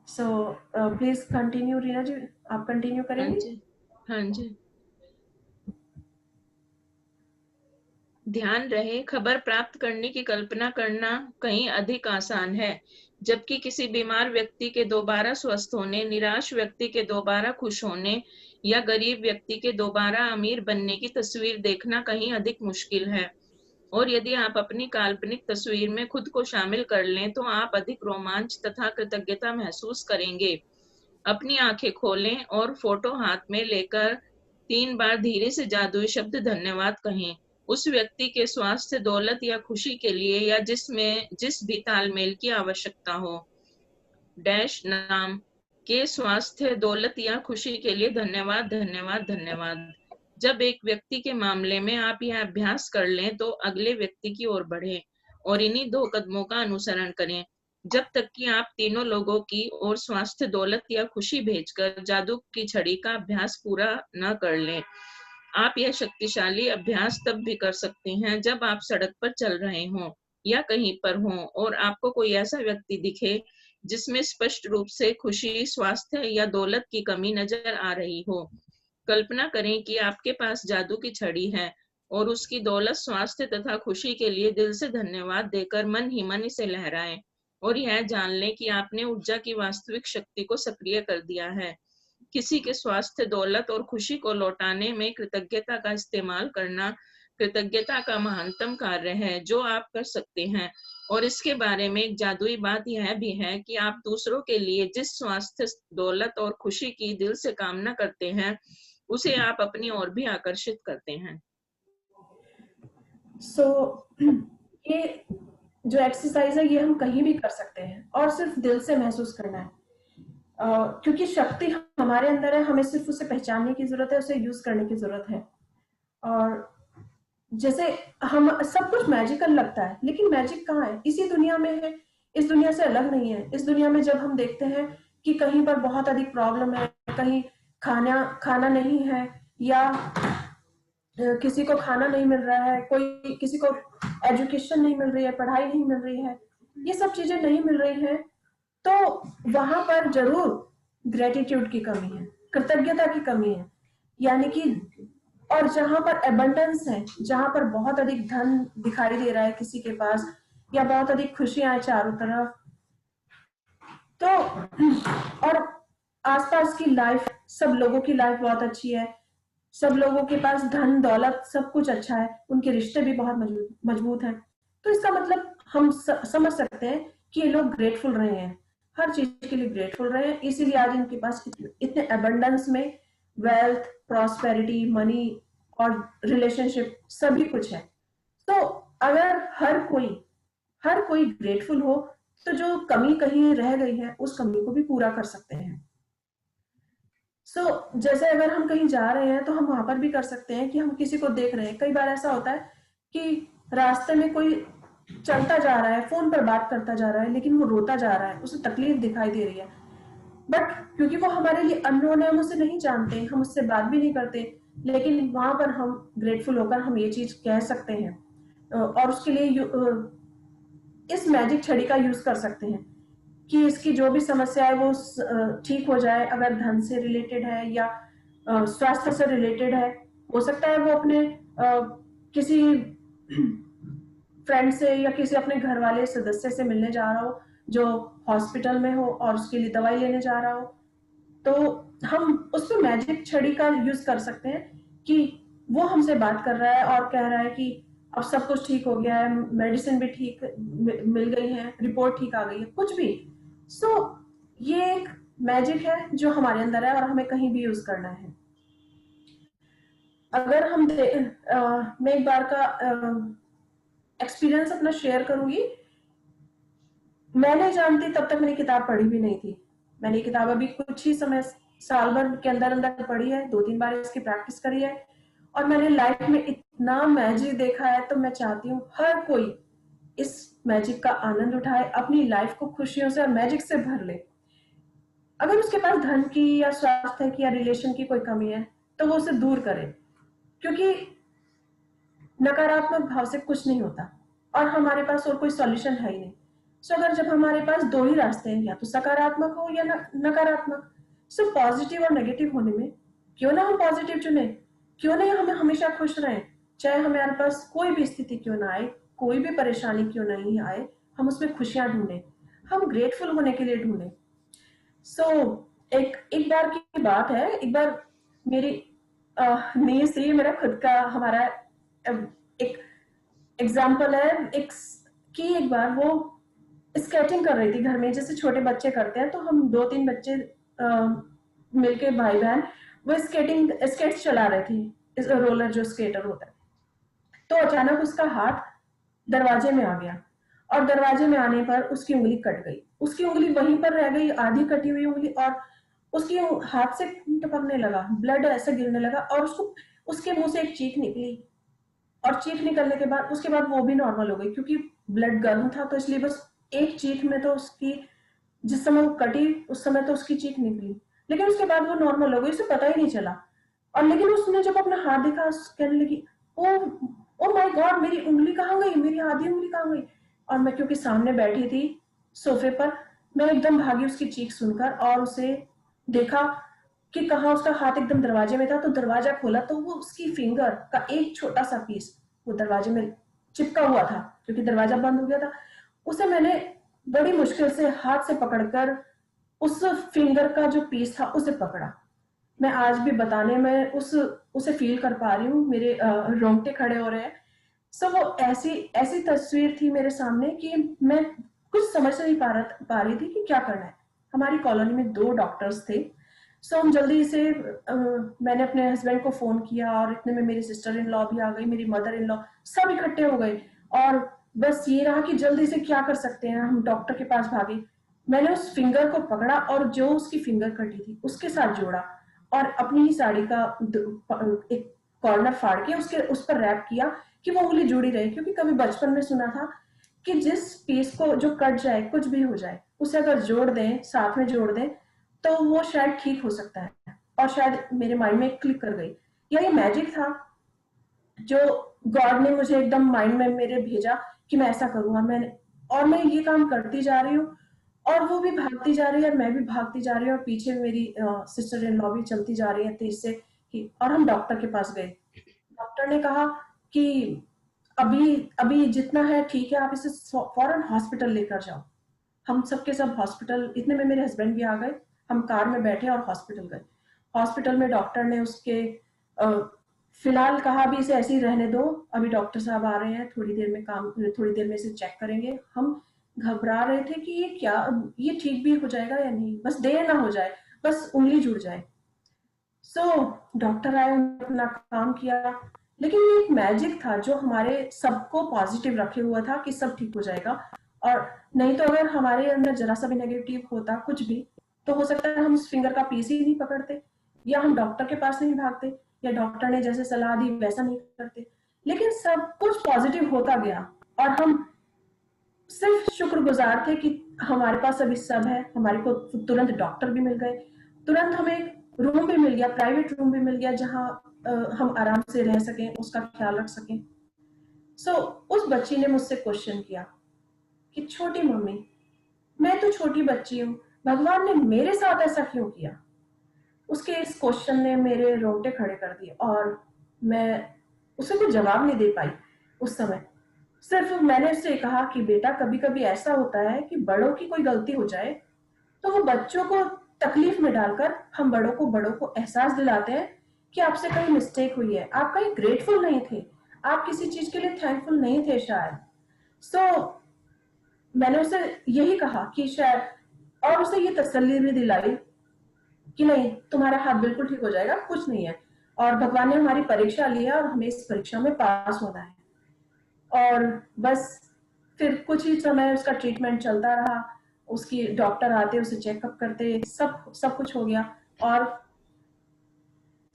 S1: प्लीज कंटिन्यू रीना जी, आप कंटिन्यू
S2: हाँ
S1: करेंगे।
S2: जी, हाँ जी। ध्यान रहे, खबर प्राप्त करने की कल्पना करना कहीं अधिक आसान है, जबकि किसी बीमार व्यक्ति के दोबारा स्वस्थ होने, निराश व्यक्ति के दोबारा खुश होने या गरीब व्यक्ति के दोबारा अमीर बनने की तस्वीर देखना कहीं अधिक मुश्किल है। और यदि आप अपनी काल्पनिक तस्वीर में खुद को शामिल कर लें, तो आप अधिक रोमांच तथा कृतज्ञता महसूस करेंगे। अपनी आंखें खोलें और फोटो हाथ में लेकर 3 बार धीरे से जादुई शब्द धन्यवाद कहें। उस व्यक्ति के स्वास्थ्य, दौलत या खुशी के लिए, या जिस भी तालमेल की आवश्यकता हो। डैश नाम के स्वास्थ्य, दौलत या खुशी के लिए धन्यवाद, धन्यवाद, धन्यवाद। जब एक व्यक्ति के मामले में आप यह अभ्यास कर लें, तो अगले व्यक्ति की ओर बढ़ें और इन्हीं 2 कदमों का अनुसरण करें जब तक कि आप तीनों लोगों की ओर स्वास्थ्य, दौलत या खुशी भेजकर जादू की छड़ी का अभ्यास पूरा न कर लें। आप यह शक्तिशाली अभ्यास तब भी कर सकते हैं जब आप सड़क पर चल रहे हों या कहीं पर हों और आपको कोई ऐसा व्यक्ति दिखे जिसमें स्पष्ट रूप से खुशी, स्वास्थ्य या दौलत की कमी नजर आ रही हो। कल्पना करें कि आपके पास जादू की छड़ी है और उसकी दौलत, स्वास्थ्य तथा खुशी के लिए दिल से धन्यवाद देकर मन ही मन इसे लहराएं और यह जान लें कि आपने ऊर्जा की वास्तविक शक्ति को सक्रिय कर दिया है। किसी के स्वास्थ्य, दौलत और खुशी को लौटाने में कृतज्ञता का इस्तेमाल करना कृतज्ञता का महानतम कार्य है जो आप कर सकते हैं। और इसके बारे में एक जादुई बात यह भी है कि आप दूसरों के लिए जिस स्वास्थ्य, दौलत और खुशी की दिल से कामना करते हैं, उसे आप अपनी ओर भी आकर्षित करते हैं।
S1: ये जो एक्सरसाइज है ये हम कहीं भी कर सकते हैं और सिर्फ दिल से महसूस करना है। क्योंकि शक्ति हमारे अंदर है, हमें सिर्फ उसे पहचानने की जरूरत है, उसे यूज करने की जरूरत है। और जैसे हम सब कुछ मैजिकल लगता है, लेकिन मैजिक कहाँ है? इसी दुनिया में है, इस दुनिया से अलग नहीं है। इस दुनिया में जब हम देखते हैं कि कहीं पर बहुत अधिक प्रॉब्लम है, कहीं खाना नहीं है, या किसी को खाना नहीं मिल रहा है, कोई किसी को एजुकेशन नहीं मिल रही है, पढ़ाई नहीं मिल रही है, ये सब चीजें नहीं मिल रही हैं, तो वहां पर जरूर ग्रेटिट्यूड की कमी है, कृतज्ञता की कमी है। यानी कि और जहां पर एबंडेंस है, जहां पर बहुत अधिक धन दिखाई दे रहा है किसी के पास, या बहुत अधिक खुशियां हैं चारों तरफ, तो और आसपास की लाइफ, सब लोगों की लाइफ बहुत अच्छी है, सब लोगों के पास धन दौलत सब कुछ अच्छा है, उनके रिश्ते भी बहुत मजबूत हैं, तो इसका मतलब हम समझ सकते हैं कि ये लोग ग्रेटफुल रहे हैं, हर चीज के लिए ग्रेटफुल रहे हैं, इसीलिए आज इनके पास इतने अबंडेंस में वेल्थ, प्रॉस्पेरिटी, मनी और रिलेशनशिप सभी कुछ है। तो अगर हर कोई ग्रेटफुल हो, तो जो कमी कहीं रह गई है उस कमी को भी पूरा कर सकते हैं। जैसे अगर हम कहीं जा रहे हैं तो हम वहां पर भी कर सकते हैं कि हम किसी को देख रहे हैं। कई बार ऐसा होता है कि रास्ते में कोई चलता जा रहा है, फोन पर बात करता जा रहा है, लेकिन वो रोता जा रहा है, उसे तकलीफ दिखाई दे रही है, बट क्योंकि वो हमारे लिए अननोन है, हम उसे नहीं जानते, हम उससे बात भी नहीं करते, लेकिन वहां पर हम ग्रेटफुल होकर हम ये चीज कह सकते हैं और उसके लिए इस मैजिक छड़ी का यूज कर सकते हैं कि इसकी जो भी समस्या है वो ठीक हो जाए। अगर धन से रिलेटेड है या स्वास्थ्य से रिलेटेड है, हो सकता है वो अपने किसी फ्रेंड से या किसी अपने घर वाले सदस्य से मिलने जा रहा हो जो हॉस्पिटल में हो और उसके लिए दवाई लेने जा रहा हो, तो हम उस पर मैजिक छड़ी का यूज कर सकते हैं कि वो हमसे बात कर रहा है और कह रहा है कि अब सब कुछ ठीक हो गया है, मेडिसिन भी ठीक मिल गई है, रिपोर्ट ठीक आ गई है, कुछ भी। ये एक मैजिक है जो हमारे अंदर है और हमें कहीं भी यूज करना है। अगर हम मैं एक बार का एक्सपीरियंस अपना शेयर करूंगी। मैं नहीं जानती, तब तक मैंने किताब पढ़ी भी नहीं थी। मैंने किताब अभी कुछ ही समय, साल भर के अंदर अंदर पढ़ी है, 2-3 बार इसकी प्रैक्टिस करी है, और मैंने लाइफ में इतना मैजिक देखा है। तो मैं चाहती हूँ हर कोई इस मैजिक का आनंद उठाए, अपनी लाइफ को खुशियों से और मैजिक से भर ले। अगर उसके पास धन की या स्वास्थ्य की या रिलेशन की कोई कमी है, तो वो उसे दूर करे, क्योंकि नकारात्मक भाव से कुछ नहीं होता और हमारे पास और कोई सॉल्यूशन है ही नहीं। अगर जब हमारे पास 2 ही रास्ते हैं, या तो सकारात्मक हो या नकारात्मक, पॉजिटिव और नेगेटिव होने में क्यों ना हम पॉजिटिव चुने, क्यों नहीं हमें हमेशा खुश रहें, चाहे हमारे पास कोई भी स्थिति क्यों ना आए, कोई भी परेशानी क्यों नहीं आए, हम उसमें खुशियां ढूंढें, हम ग्रेटफुल होने के लिए ढूंढें। सो एक एक बार की बात है, एक बार मेरी नींव से, मेरा खुद का हमारा एक एग्जाम्पल है, एक बार वो स्केटिंग कर रही थी घर में, जैसे छोटे बच्चे करते हैं। तो हम दो तीन बच्चे मिलके, भाई बहन, वो स्केट्स चला रहे थे, इस रोलर जो स्केटर होता है। तो अचानक उसका हाथ दरवाजे में आ गया, और दरवाजे में आने पर उसकी उंगली कट गई। उसकी उंगली वहीं पर रह गई, आधी कटी हुई उंगली, और उसकी हाथ से खून टपकने लगा, ब्लड ऐसे गिरने लगा, और उसके मुंह से एक चीख निकली। और चीख निकलने के बाद, उसके बाद वो भी नॉर्मल हो गई, क्योंकि ब्लड गर्म था, तो इसलिए बस एक चीख में तो उसकी, जिस समय वो कटी उस समय तो उसकी चीख निकली, लेकिन उसके बाद वो नॉर्मल हो गई, उसे पता ही नहीं चला। और लेकिन उसने जब अपना हाथ देखा, कहने लगी, ओ ओ माय गॉड, मेरी उंगली कहाँ गई, मेरी आधी उंगली कहाँ गई। और मैं क्योंकि सामने बैठी थी सोफे पर, मैं एकदम भागी उसकी चीख सुनकर, और उसे देखा कि कहाँ उसका हाथ एकदम दरवाजे में था। तो दरवाजा खोला तो वो उसकी फिंगर का एक छोटा सा पीस वो दरवाजे में चिपका हुआ था, क्योंकि दरवाजा बंद हो गया था। उसे मैंने बड़ी मुश्किल से हाथ से पकड़कर उस फिंगर का जो पीस था उसे पकड़ा। मैं आज भी बताने में उसे फील कर पा रही हूँ, मेरे रोंगटे खड़े हो रहे हैं। सो वो ऐसी ऐसी तस्वीर थी मेरे सामने कि मैं कुछ समझ नहीं पा रही थी कि क्या करना है। हमारी कॉलोनी में दो डॉक्टर्स थे। सो हम जल्दी से मैंने अपने हस्बैंड को फोन किया, और इतने में मेरी सिस्टर इन लॉ भी आ गई, मेरी मदर इन लॉ, सब इकट्ठे हो गए। और बस ये रहा कि जल्दी से क्या कर सकते हैं, हम डॉक्टर के पास भागे। मैंने उस फिंगर को पकड़ा, और जो उसकी फिंगर कटी थी उसके साथ जोड़ा, और अपनी ही साड़ी का एक कॉर्नर फाड़ के उसके उस पर रैप किया कि वो उंगली जुड़ी रहे। क्योंकि कभी बचपन में सुना था कि जिस पीस को जो कट जाए, कुछ भी हो जाए, उसे अगर जोड़ दें, साथ में जोड़ दें, तो वो शायद ठीक हो सकता है। और शायद मेरे माइंड में क्लिक कर गई, यही मैजिक था जो गॉड ने मुझे एकदम माइंड में मेरे भेजा कि मैं ऐसा करूंगा। मैं ये काम करती जा रही हूँ, और वो भी भागती जा रही है, और मैं भी भागती जा रही हूँ, और पीछे मेरी सिस्टर इन लॉ भी चलती जा रही है तेज से। और हम डॉक्टर के पास गए। डॉक्टर ने कहा कि अभी अभी जितना है ठीक है, आप इसे फौरन हॉस्पिटल लेकर जाओ। हम सबके सब हॉस्पिटल, इतने में मेरे हस्बैंड भी आ गए। हम कार में बैठे और हॉस्पिटल गए। हॉस्पिटल में डॉक्टर ने उसके अ, फिलहाल कहा भी इसे ऐसे ही रहने दो, अभी डॉक्टर साहब आ रहे हैं, थोड़ी देर में इसे चेक करेंगे। हम घबरा रहे थे कि ये क्या, ये ठीक भी हो जाएगा या नहीं, बस देर ना हो जाए, बस उंगली जुड़ जाए। सो डॉक्टर आए, उन्होंने अपना काम किया। लेकिन ये एक मैजिक था जो हमारे सबको पॉजिटिव रखे हुआ था कि सब ठीक हो जाएगा। और नहीं तो अगर हमारे अंदर जरा सा भी नेगेटिव होता कुछ भी, तो हो सकता है हम उस फिंगर का पीस ही नहीं पकड़ते, या हम डॉक्टर के पास नहीं भागते, या डॉक्टर ने जैसे सलाह दी वैसा नहीं करते। लेकिन सब कुछ पॉजिटिव होता गया, और हम सिर्फ शुक्रगुजार थे कि हमारे पास अभी सब है। हमारे को तुरंत डॉक्टर भी मिल गए, तुरंत हमें रूम भी मिल गया, प्राइवेट रूम भी मिल गया, जहाँ हम आराम से रह सकें, उसका ख्याल रख सकें। उस बच्ची ने मुझसे क्वेश्चन किया कि छोटी मम्मी, मैं तो छोटी बच्ची हूँ, भगवान ने मेरे साथ ऐसा क्यों किया। उसके इस क्वेश्चन ने मेरे रोंगटे खड़े कर दिए, और मैं उसे कुछ जवाब नहीं दे पाई उस समय। सिर्फ मैंने उससे कहा कि बेटा, कभी कभी ऐसा होता है कि बड़ों की कोई गलती हो जाए, तो वो बच्चों को तकलीफ में डालकर हम बड़ों को एहसास दिलाते हैं कि आपसे कहीं मिस्टेक हुई है, आप कहीं ग्रेटफुल नहीं थे, आप किसी चीज के लिए थैंकफुल नहीं थे शायद। मैंने उसे यही कहा कि शायद, और उसे ये तसल्ली भी दिलाई कि नहीं, तुम्हारा हाथ बिल्कुल ठीक हो जाएगा, कुछ नहीं है, और भगवान ने हमारी परीक्षा ली है, और हमें इस परीक्षा में पास होना है। और बस फिर कुछ ही समय उसका ट्रीटमेंट चलता रहा। उसकी डॉक्टर आते, उसे चेकअप करते, सब सब कुछ हो गया। और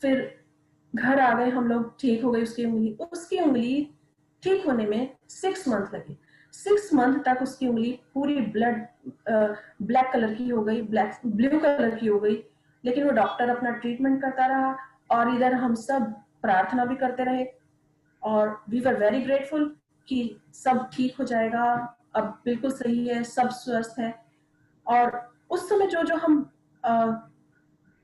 S1: फिर घर आ गए हम लोग, ठीक हो गई उसकी उंगली ठीक होने में 6 मंथ लगे। 6 मंथ तक उसकी उंगली पूरी ब्लैक कलर की हो गई, ब्लू कलर की हो गई। लेकिन वो डॉक्टर अपना ट्रीटमेंट करता रहा, और इधर हम सब प्रार्थना भी करते रहे, और वी वर वेरी ग्रेटफुल कि सब ठीक हो जाएगा, अब बिल्कुल सही है, सब स्वस्थ है। और उस समय जो जो हम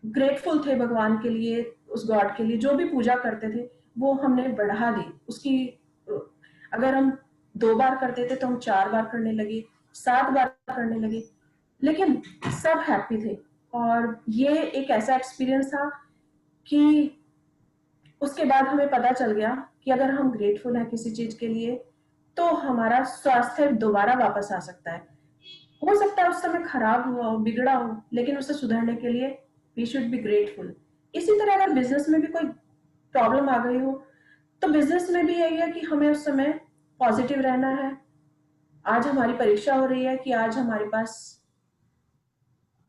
S1: ग्रेटफुल थे भगवान के लिए, उस गॉड के लिए जो भी पूजा करते थे, वो हमने बढ़ा दी उसकी। अगर हम 2 बार करते थे तो हम 4 बार करने लगे, 7 बार करने लगे, लेकिन सब हैप्पी थे। और ये एक ऐसा एक्सपीरियंस था कि उसके बाद हमें पता चल गया कि अगर हम ग्रेटफुल हैं किसी चीज के लिए तो हमारा स्वास्थ्य दोबारा वापस आ सकता है। हो सकता है उस समय खराब हुआ हो, बिगड़ा हो, लेकिन उसे सुधारने के लिए वी शुड बी ग्रेटफुल। इसी तरह अगर बिजनेस में भी कोई प्रॉब्लम आ गई हो तो बिजनेस में भी यही है कि हमें उस समय पॉजिटिव रहना है। आज हमारी परीक्षा हो रही है कि आज हमारे पास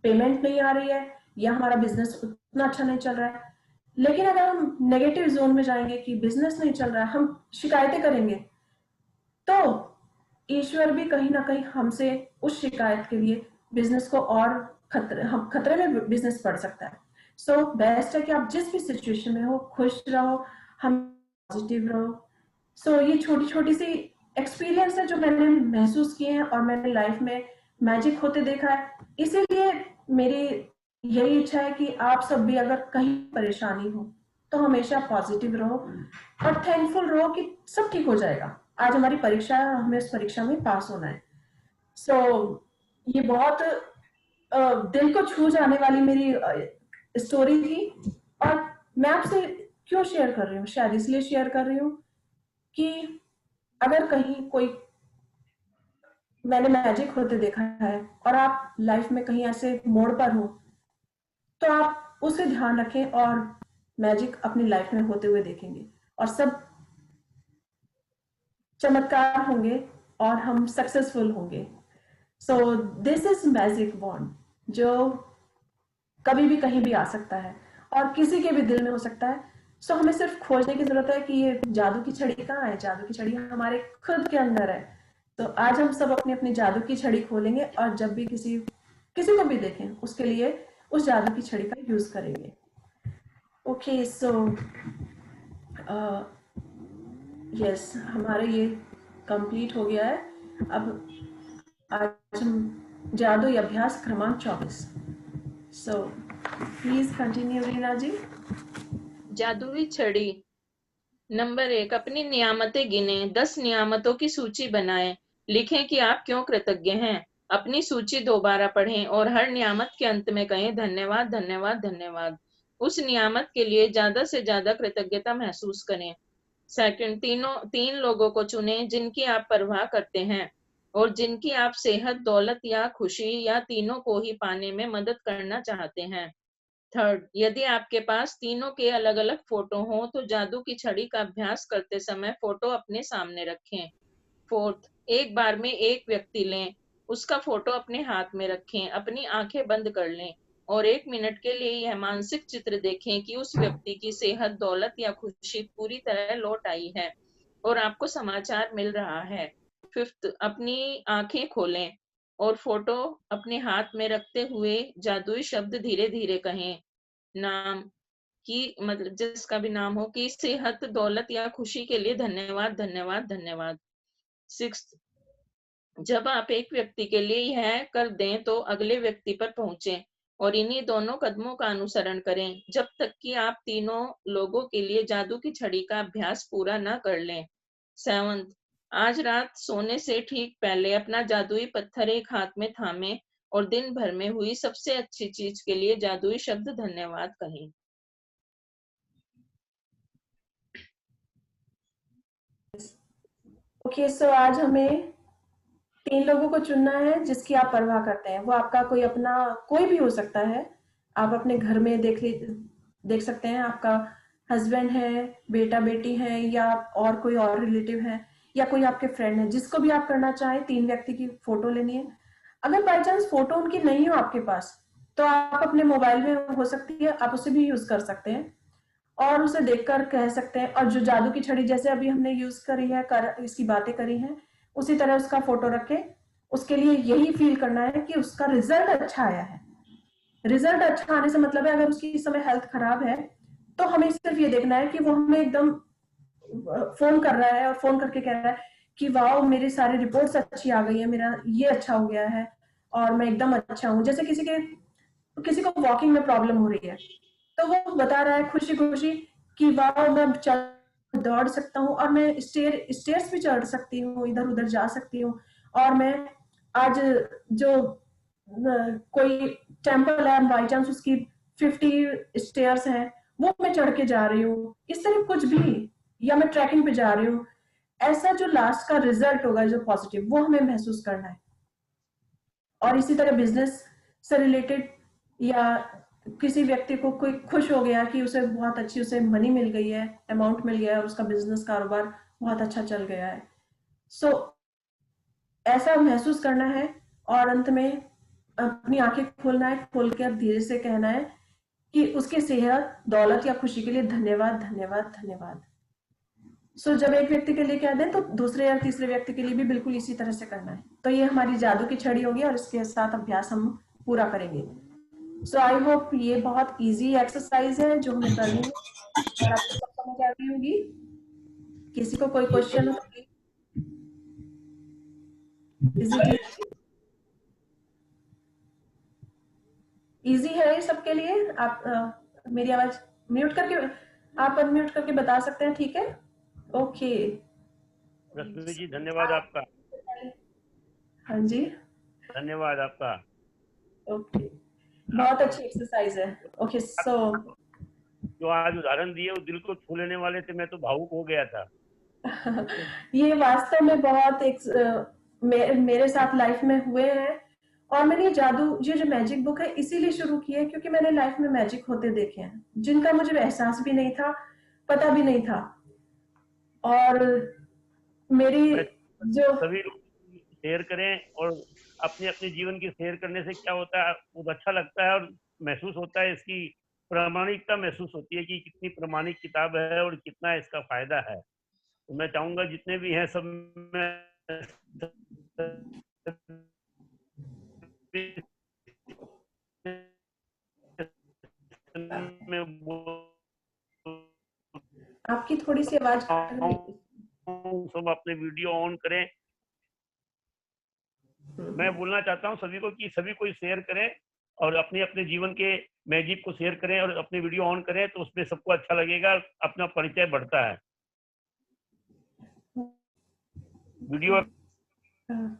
S1: पेमेंट नहीं आ रही है या हमारा बिजनेस उतना अच्छा नहीं चल रहा है, लेकिन अगर हम नेगेटिव जोन में जाएंगे कि बिजनेस नहीं चल रहा है, हम शिकायतें करेंगे, तो ईश्वर भी कहीं ना कहीं हमसे उस शिकायत के लिए बिजनेस को और खतरे में बिजनेस पड़ सकता है। सो बेस्ट है कि आप जिस भी सिचुएशन में हो खुश रहो, हम पॉजिटिव रहो। सो ये छोटी छोटी सी एक्सपीरियंस है जो मैंने महसूस किए हैं और मैंने लाइफ में मैजिक होते देखा है। इसीलिए मेरी यही इच्छा है कि आप सब भी अगर कहीं परेशानी हो तो हमेशा पॉजिटिव रहो और थैंकफुल रहो कि सब ठीक हो जाएगा। आज हमारी परीक्षा है, हमें उस परीक्षा में पास होना है। सो ये बहुत दिल को छू जाने वाली मेरी स्टोरी थी। और मैं आपसे क्यों शेयर कर रही हूँ, शायद इसलिए शेयर कर रही हूँ कि अगर कहीं कोई मैंने मैजिक होते देखा है और आप लाइफ में कहीं ऐसे मोड़ पर हो तो आप उसे ध्यान रखें और मैजिक अपनी लाइफ में होते हुए देखेंगे और सब चमत्कार होंगे और हम सक्सेसफुल होंगे। So this is magic bond जो कभी भी कहीं भी आ सकता है और किसी के भी दिल में हो सकता है। सो हमें सिर्फ खोजने की जरूरत है कि ये जादू की छड़ी कहाँ है। जादू की छड़ी हमारे खुद के अंदर है। तो आज हम सब अपनी अपनी जादू की छड़ी खोलेंगे और जब भी किसी किसी को भी देखें उसके लिए उस जादू की छड़ी का यूज करेंगे। ओके सो यस हमारे ये कंप्लीट हो गया है। अब आज हम जादू अभ्यास क्रमांक 24। सो प्लीज कंटिन्यू रीना जी।
S2: जादुई छड़ी। नंबर 1, अपनी नियामतें गिने। 10 नियामतों की सूची बनाएं। लिखें कि आप क्यों कृतज्ञ हैं। अपनी सूची दोबारा पढ़ें और हर नियामत के अंत में कहें धन्यवाद धन्यवाद धन्यवाद। उस नियामत के लिए ज्यादा से ज्यादा कृतज्ञता महसूस करें। सेकंड, 3 लोगों को चुनें जिनकी आप परवाह करते हैं और जिनकी आप सेहत, दौलत या खुशी या तीनों को ही पाने में मदद करना चाहते हैं। थर्ड, यदि आपके पास तीनों के अलग अलग फोटो हों तो जादू की छड़ी का अभ्यास करते समय फोटो अपने सामने रखें। फोर्थ, एक बार में एक व्यक्ति लें, उसका फोटो अपने हाथ में रखें, अपनी आंखें बंद कर लें और 1 मिनट के लिए यह मानसिक चित्र देखें कि उस व्यक्ति की सेहत, दौलत या खुशी पूरी तरह लौट आई है और आपको समाचार मिल रहा है। फिफ्थ, अपनी आंखें खोलें और फोटो अपने हाथ में रखते हुए जादुई शब्द धीरे धीरे कहें। नाम की मतलब जिसका भी नाम हो, कि सेहत, दौलत या खुशी के लिए धन्यवाद धन्यवाद धन्यवाद। सिक्स्थ, जब आप एक व्यक्ति के लिए यह कर दें तो अगले व्यक्ति पर पहुंचे और इन्हीं दोनों कदमों का अनुसरण करें जब तक कि आप तीनों लोगों के लिए जादू की छड़ी का अभ्यास पूरा न कर लें। सेवंथ, आज रात सोने से ठीक पहले अपना जादुई पत्थर एक हाथ में थामे और दिन भर में हुई सबसे अच्छी चीज के लिए जादुई शब्द धन्यवाद कहें।
S1: ओके सो आज हमें 3 लोगों को चुनना है जिसकी आप परवाह करते हैं। वो आपका कोई अपना कोई भी हो सकता है। आप अपने घर में देख सकते हैं आपका हस्बैंड है, बेटा बेटी है या और कोई और रिलेटिव है या कोई आपके फ्रेंड है, जिसको भी आप करना चाहें। 3 व्यक्ति की फोटो लेनी है। अगर बाई चांस फोटो उनकी नहीं हो आपके पास तो आप अपने मोबाइल में हो सकती है, आप उसे भी यूज कर सकते हैं और उसे देखकर कह सकते हैं। और जो जादू की छड़ी जैसे अभी हमने यूज करी है, इसकी बातें करी हैं, उसी तरह उसका फोटो रखें। उसके लिए यही फील करना है कि उसका रिजल्ट अच्छा आया है। रिजल्ट अच्छा आने से मतलब है अगर उसकी इस समय हेल्थ खराब है तो हमें सिर्फ ये देखना है कि वो हमें एकदम फोन कर रहा है और फोन करके कह रहा है कि वाओ मेरी सारी रिपोर्ट्स अच्छी आ गई है, मेरा ये अच्छा हो गया है और मैं एकदम अच्छा हूँ। जैसे किसी को वॉकिंग में प्रॉब्लम हो रही है तो वो बता रहा है खुशी खुशी कि वाह मैं चल दौड़ सकता हूँ और मैं स्टेयर्स भी चढ़ सकती हूँ, इधर उधर जा सकती हूँ। और मैं आज जो कोई टेम्पल है, बाई चांस उसकी 50 स्टेयर्स हैं, वो मैं चढ़ के जा रही हूँ, इस तरह कुछ भी, या मैं ट्रैकिंग पे जा रही हूँ, ऐसा जो लास्ट का रिजल्ट होगा जो पॉजिटिव, वो हमें महसूस करना है। और इसी तरह बिजनेस से रिलेटेड, या किसी व्यक्ति को कोई खुश हो गया कि उसे बहुत अच्छी उसे मनी मिल गई है, अमाउंट मिल गया है और उसका बिजनेस कारोबार बहुत अच्छा चल गया है, सो ऐसा महसूस करना है। और अंत में अपनी आंखें खोलना है, खोल के अब धीरे से कहना है कि उसकी सेहत, दौलत या खुशी के लिए धन्यवाद, धन्यवाद, धन्यवाद। जब एक व्यक्ति के लिए कह दें तो दूसरे या तीसरे व्यक्ति के लिए भी बिल्कुल इसी तरह से करना है। तो ये हमारी जादू की छड़ी होगी और इसके साथ अभ्यास हम पूरा करेंगे। आई होप ये बहुत इजी एक्सरसाइज है जो हमें करनी है और आपको सब समझ आ गई होगी। किसी को कोई क्वेश्चन हो तो इजी है ये सबके लिए। आप मेरी आवाज म्यूट करके, आप अनम्यूट करके बता सकते हैं, ठीक है? ओके
S3: रश्मि जी, धन्यवाद आपका।
S1: हाँ जी,
S3: धन्यवाद आपका।
S1: ओके, बहुत अच्छी एक्सरसाइज है। ओके, सो
S3: जो आज उदाहरण दिए वो दिल को छू लेने वाले थे, मैं तो भावुक हो गया था।
S1: ये वास्तव में बहुत मेरे साथ लाइफ में हुए हैं। और मैंने ये जो मैजिक बुक है इसीलिए शुरू की है क्योंकि मैंने लाइफ में मैजिक होते देखे हैं जिनका मुझे एहसास भी नहीं था, पता भी नहीं था। और मेरी जो
S3: सभी लोग शेयर करें, और अपने अपने जीवन की शेयर करने से क्या होता है, बहुत अच्छा लगता है और महसूस होता है, इसकी प्रामाणिकता महसूस होती है कि कितनी प्रामाणिक किताब है और कितना इसका फायदा है। तो मैं चाहूंगा जितने भी हैं सब में
S1: आपकी थोड़ी सी आवाज कट रही है।
S3: सब अपने वीडियो ऑन करें। मैं बोलना चाहता हूं सभी को कि सभी को शेयर करें और अपने अपने जीवन के मैजिक को शेयर करें और अपने वीडियो ऑन करें, तो उसमें सबको अच्छा लगेगा, अपना परिचय बढ़ता है। वीडियो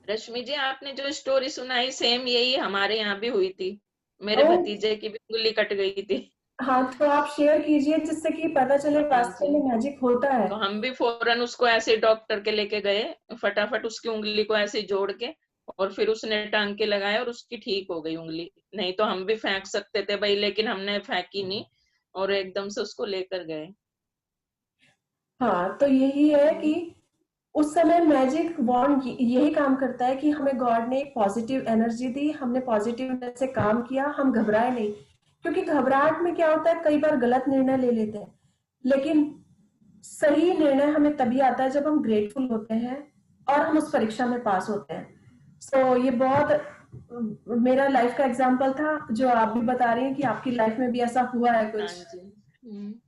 S2: रश्मि जी, आपने जो स्टोरी सुनाई सेम यही हमारे यहाँ भी हुई थी। मेरे
S1: ओह!
S2: भतीजे की भी उंगली कट गई थी।
S1: हाँ, तो आप शेयर कीजिए जिससे कि पता चले
S2: हाँ
S1: वास्तव
S2: जी,
S1: में मैजिक होता है।
S2: तो हम भी फौरन उसको ऐसे डॉक्टर के लेके गए, फटाफट उसकी उंगली को ऐसे जोड़ के, और फिर उसने टांग के लगाया और उसकी ठीक हो गई उंगली। नहीं तो हम भी फेंक सकते थे भाई, लेकिन हमने फेंकी नहीं और एकदम से उसको लेकर गए।
S1: हाँ, तो यही है कि उस समय मैजिक वॉन्ड यही काम करता है कि हमें गॉड ने एक पॉजिटिव एनर्जी दी, हमने पॉजिटिवनेस से काम किया, हम घबराए नहीं। क्योंकि घबराहट में क्या होता है, कई बार गलत निर्णय ले लेते हैं, लेकिन सही निर्णय हमें तभी आता है जब हम ग्रेटफुल होते हैं और हम उस परीक्षा में पास होते हैं। ये बहुत मेरा लाइफ का एग्जाम्पल था जो आप भी बता रही हैं कि आपकी लाइफ में भी ऐसा हुआ है
S2: हाँ
S1: कुछ।
S2: जी।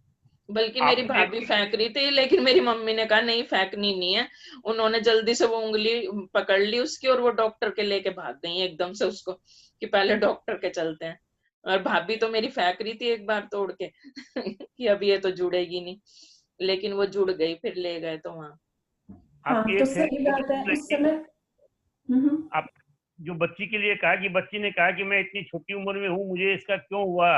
S2: बल्कि मेरी
S3: आपने
S2: भाभी फेंक रही थी, लेकिन मेरी मम्मी ने कहा नहीं, फेंकनी नहीं है। उन्होंने जल्दी से वो उंगली पकड़ ली उसकी और वो डॉक्टर के लेके भाग गई एकदम से उसको, कि पहले डॉक्टर के चलते हैं। और भाभी तो मेरी फेंक रही थी एक बार तोड़ के कि अब ये तो जुड़ेगी नहीं, लेकिन वो जुड़ गई, फिर ले गए तो वहां।
S1: हाँ,
S3: आपकी
S1: तो
S3: एक
S1: सही बात है उस समय।
S3: आप जो बच्ची के लिए कहा कि बच्ची ने कहा कि मैं इतनी छोटी उम्र में हूँ, मुझे इसका क्यों हुआ,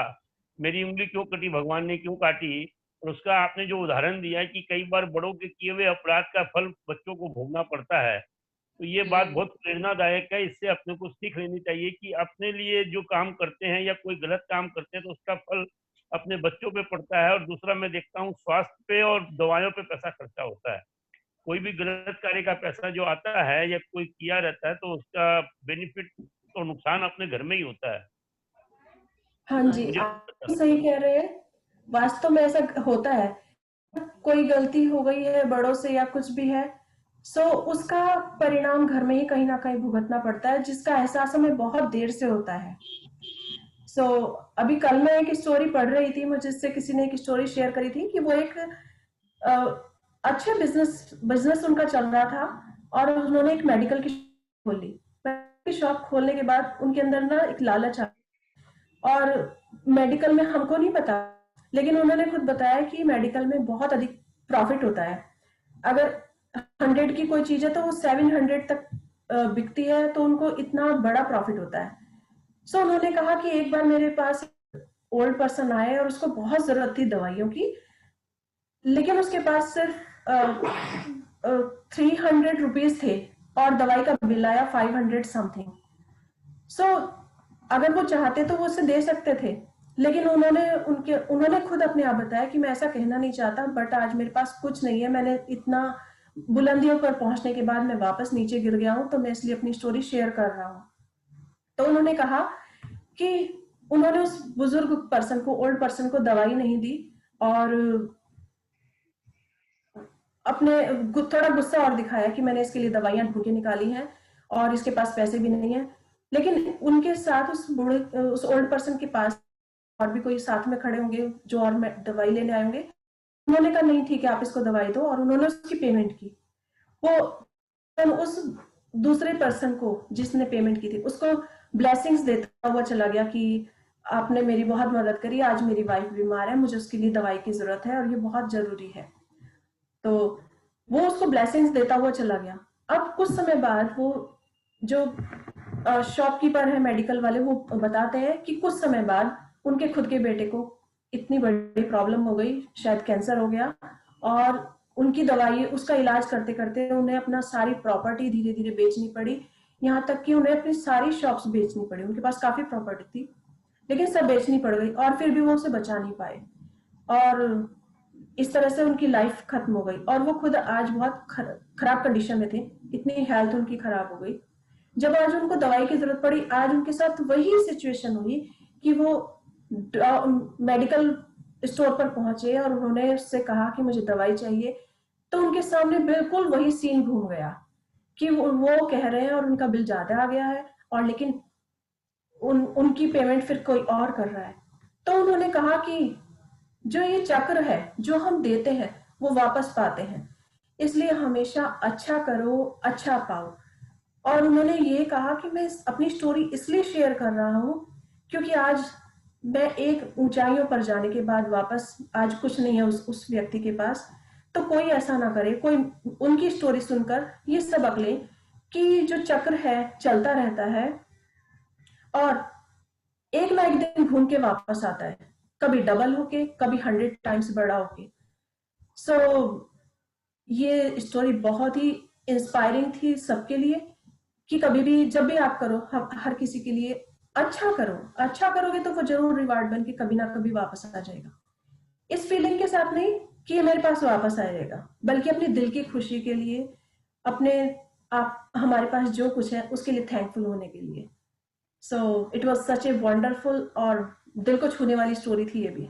S3: मेरी उंगली क्यों कटी, भगवान ने क्यों काटी। और उसका आपने जो उदाहरण दिया है कि कई बार बड़ों के किए हुए अपराध का फल बच्चों को भोगना पड़ता है, तो ये बात बहुत प्रेरणादायक है। इससे अपने को सीख लेनी चाहिए कि अपने लिए जो काम करते हैं या कोई गलत काम करते हैं तो उसका फल अपने बच्चों पे पड़ता है। और दूसरा मैं देखता हूँ स्वास्थ्य पे और दवाइयों पे पैसा खर्चा होता है। कोई भी गलत कार्य का पैसा जो आता है या कोई किया रहता है तो उसका बेनिफिट तो नुकसान अपने घर में ही होता है।
S1: हाँ जी,
S3: मुझे
S1: आप सही कह रहे हैं। वास्तव में ऐसा होता है, कोई गलती हो गई है बड़ों से या कुछ भी है, उसका परिणाम घर में ही कहीं ना कहीं भुगतना पड़ता है, जिसका एहसास हमें बहुत देर से होता है। अभी कल मैं एक स्टोरी पढ़ रही थी, मुझसे किसी ने एक स्टोरी शेयर करी थी कि वो एक अ, अच्छा बिजनेस उनका चल रहा था और उन्होंने एक मेडिकल की खोली। मेडिकल की शॉप खोलने के बाद उनके अंदर ना एक लालच आ, और मेडिकल में हमको नहीं पता, लेकिन उन्होंने खुद बताया कि मेडिकल में बहुत अधिक प्रॉफिट होता है। अगर 100 की कोई चीज है तो वो 700 तक बिकती है, तो उनको इतना बड़ा प्रॉफिट होता है। सो उन्होंने कहा कि एक बार मेरे पास ओल्ड पर्सन आए और उसको बहुत जरूरत थी दवाइयों की, लेकिन उसके पास सिर्फ 300 रुपीज थे और दवाई का बिल आया 500 समथिंग। सो अगर वो चाहते तो वो उसे दे सकते थे, लेकिन उन्होंने खुद अपने आप बताया कि मैं ऐसा कहना नहीं चाहता, बट आज मेरे पास कुछ नहीं है, मैंने इतना बुलंदियों पर पहुंचने के बाद मैं वापस नीचे गिर गया हूं, तो मैं इसलिए अपनी स्टोरी शेयर कर रहा हूं। तो उन्होंने कहा कि उन्होंने उस बुजुर्ग पर्सन को, ओल्ड पर्सन को दवाई नहीं दी और अपने थोड़ा गुस्सा और दिखाया कि मैंने इसके लिए दवाइयां ढूंढ के निकाली हैं और इसके पास पैसे भी नहीं है। लेकिन उनके साथ उस ओल्ड पर्सन के पास और भी कोई साथ में खड़े होंगे जो और दवाई लेने आए होंगे। उन्होंने कहा नहीं ठीक है, आप इसको दवाई दो, और उन्होंने उसकी पेमेंट की। वो उस दूसरे पर्सन को जिसने पेमेंट की थी उसको ब्लेसिंग्स देता हुआ चला गया कि आपने मेरी बहुत मदद करी, आज मेरी वाइफ बीमार है, मुझे उसके लिए दवाई की जरूरत है और ये बहुत जरूरी है। तो वो उसको ब्लेसिंग्स देता हुआ चला गया। अब कुछ समय बाद वो जो शॉपकीपर है, मेडिकल वाले, वो बताते हैं कि कुछ समय बाद उनके खुद के बेटे को इतनी बड़ी प्रॉब्लम हो गई, शायद कैंसर हो गया, और उनकी दवाई, उसका इलाज करते करते उन्हें अपना सारी प्रॉपर्टी धीरे धीरे बेचनी पड़ी, यहाँ तक कि उन्हें अपनी सारी शॉप्स बेचनी पड़ी। उनके पास काफी प्रॉपर्टी थी लेकिन सब बेचनी पड़ गई और फिर भी वो उसे बचा नहीं पाए, और इस तरह से उनकी लाइफ खत्म हो गई। और वो खुद आज बहुत खराब कंडीशन में थे, इतनी हेल्थ उनकी खराब हो गई। जब आज उनको दवाई की जरूरत पड़ी, आज उनके साथ वही सिचुएशन हुई कि वो मेडिकल स्टोर पर पहुंचे और उन्होंने उससे कहा कि मुझे दवाई चाहिए, तो उनके सामने बिल्कुल वही सीन घूम गया कि वो कह रहे हैं और उनका बिल ज्यादा आ गया है, और लेकिन उनकी पेमेंट फिर कोई और कर रहा है। तो उन्होंने कहा कि जो ये चक्र है, जो हम देते हैं वो वापस पाते हैं, इसलिए हमेशा अच्छा करो, अच्छा पाओ। और उन्होंने ये कहा कि मैं अपनी स्टोरी इसलिए शेयर कर रहा हूँ क्योंकि आज मैं एक ऊंचाइयों पर जाने के बाद वापस आज कुछ नहीं है उस व्यक्ति के पास, तो कोई ऐसा ना करे, कोई उनकी स्टोरी सुनकर ये सबक ले कि जो चक्र है चलता रहता है और एक ना एक दिन घूम के वापस आता है, कभी डबल होके, कभी 100 टाइम्स बड़ा होके। सो ये स्टोरी बहुत ही इंस्पायरिंग थी सबके लिए कि कभी भी जब भी आप करो, हर किसी के लिए अच्छा करो, अच्छा करोगे तो वो जरूर रिवार्ड बन के कभी ना कभी वापस आ जाएगा। इस फीलिंग के साथ नहीं कि ये मेरे पास वापस आ जाएगा, बल्कि अपने दिल की खुशी के लिए, अपने आप हमारे पास जो कुछ है उसके लिए थैंकफुल होने के लिए। सो it was such a wonderful और दिल को छूने वाली स्टोरी थी ये भी।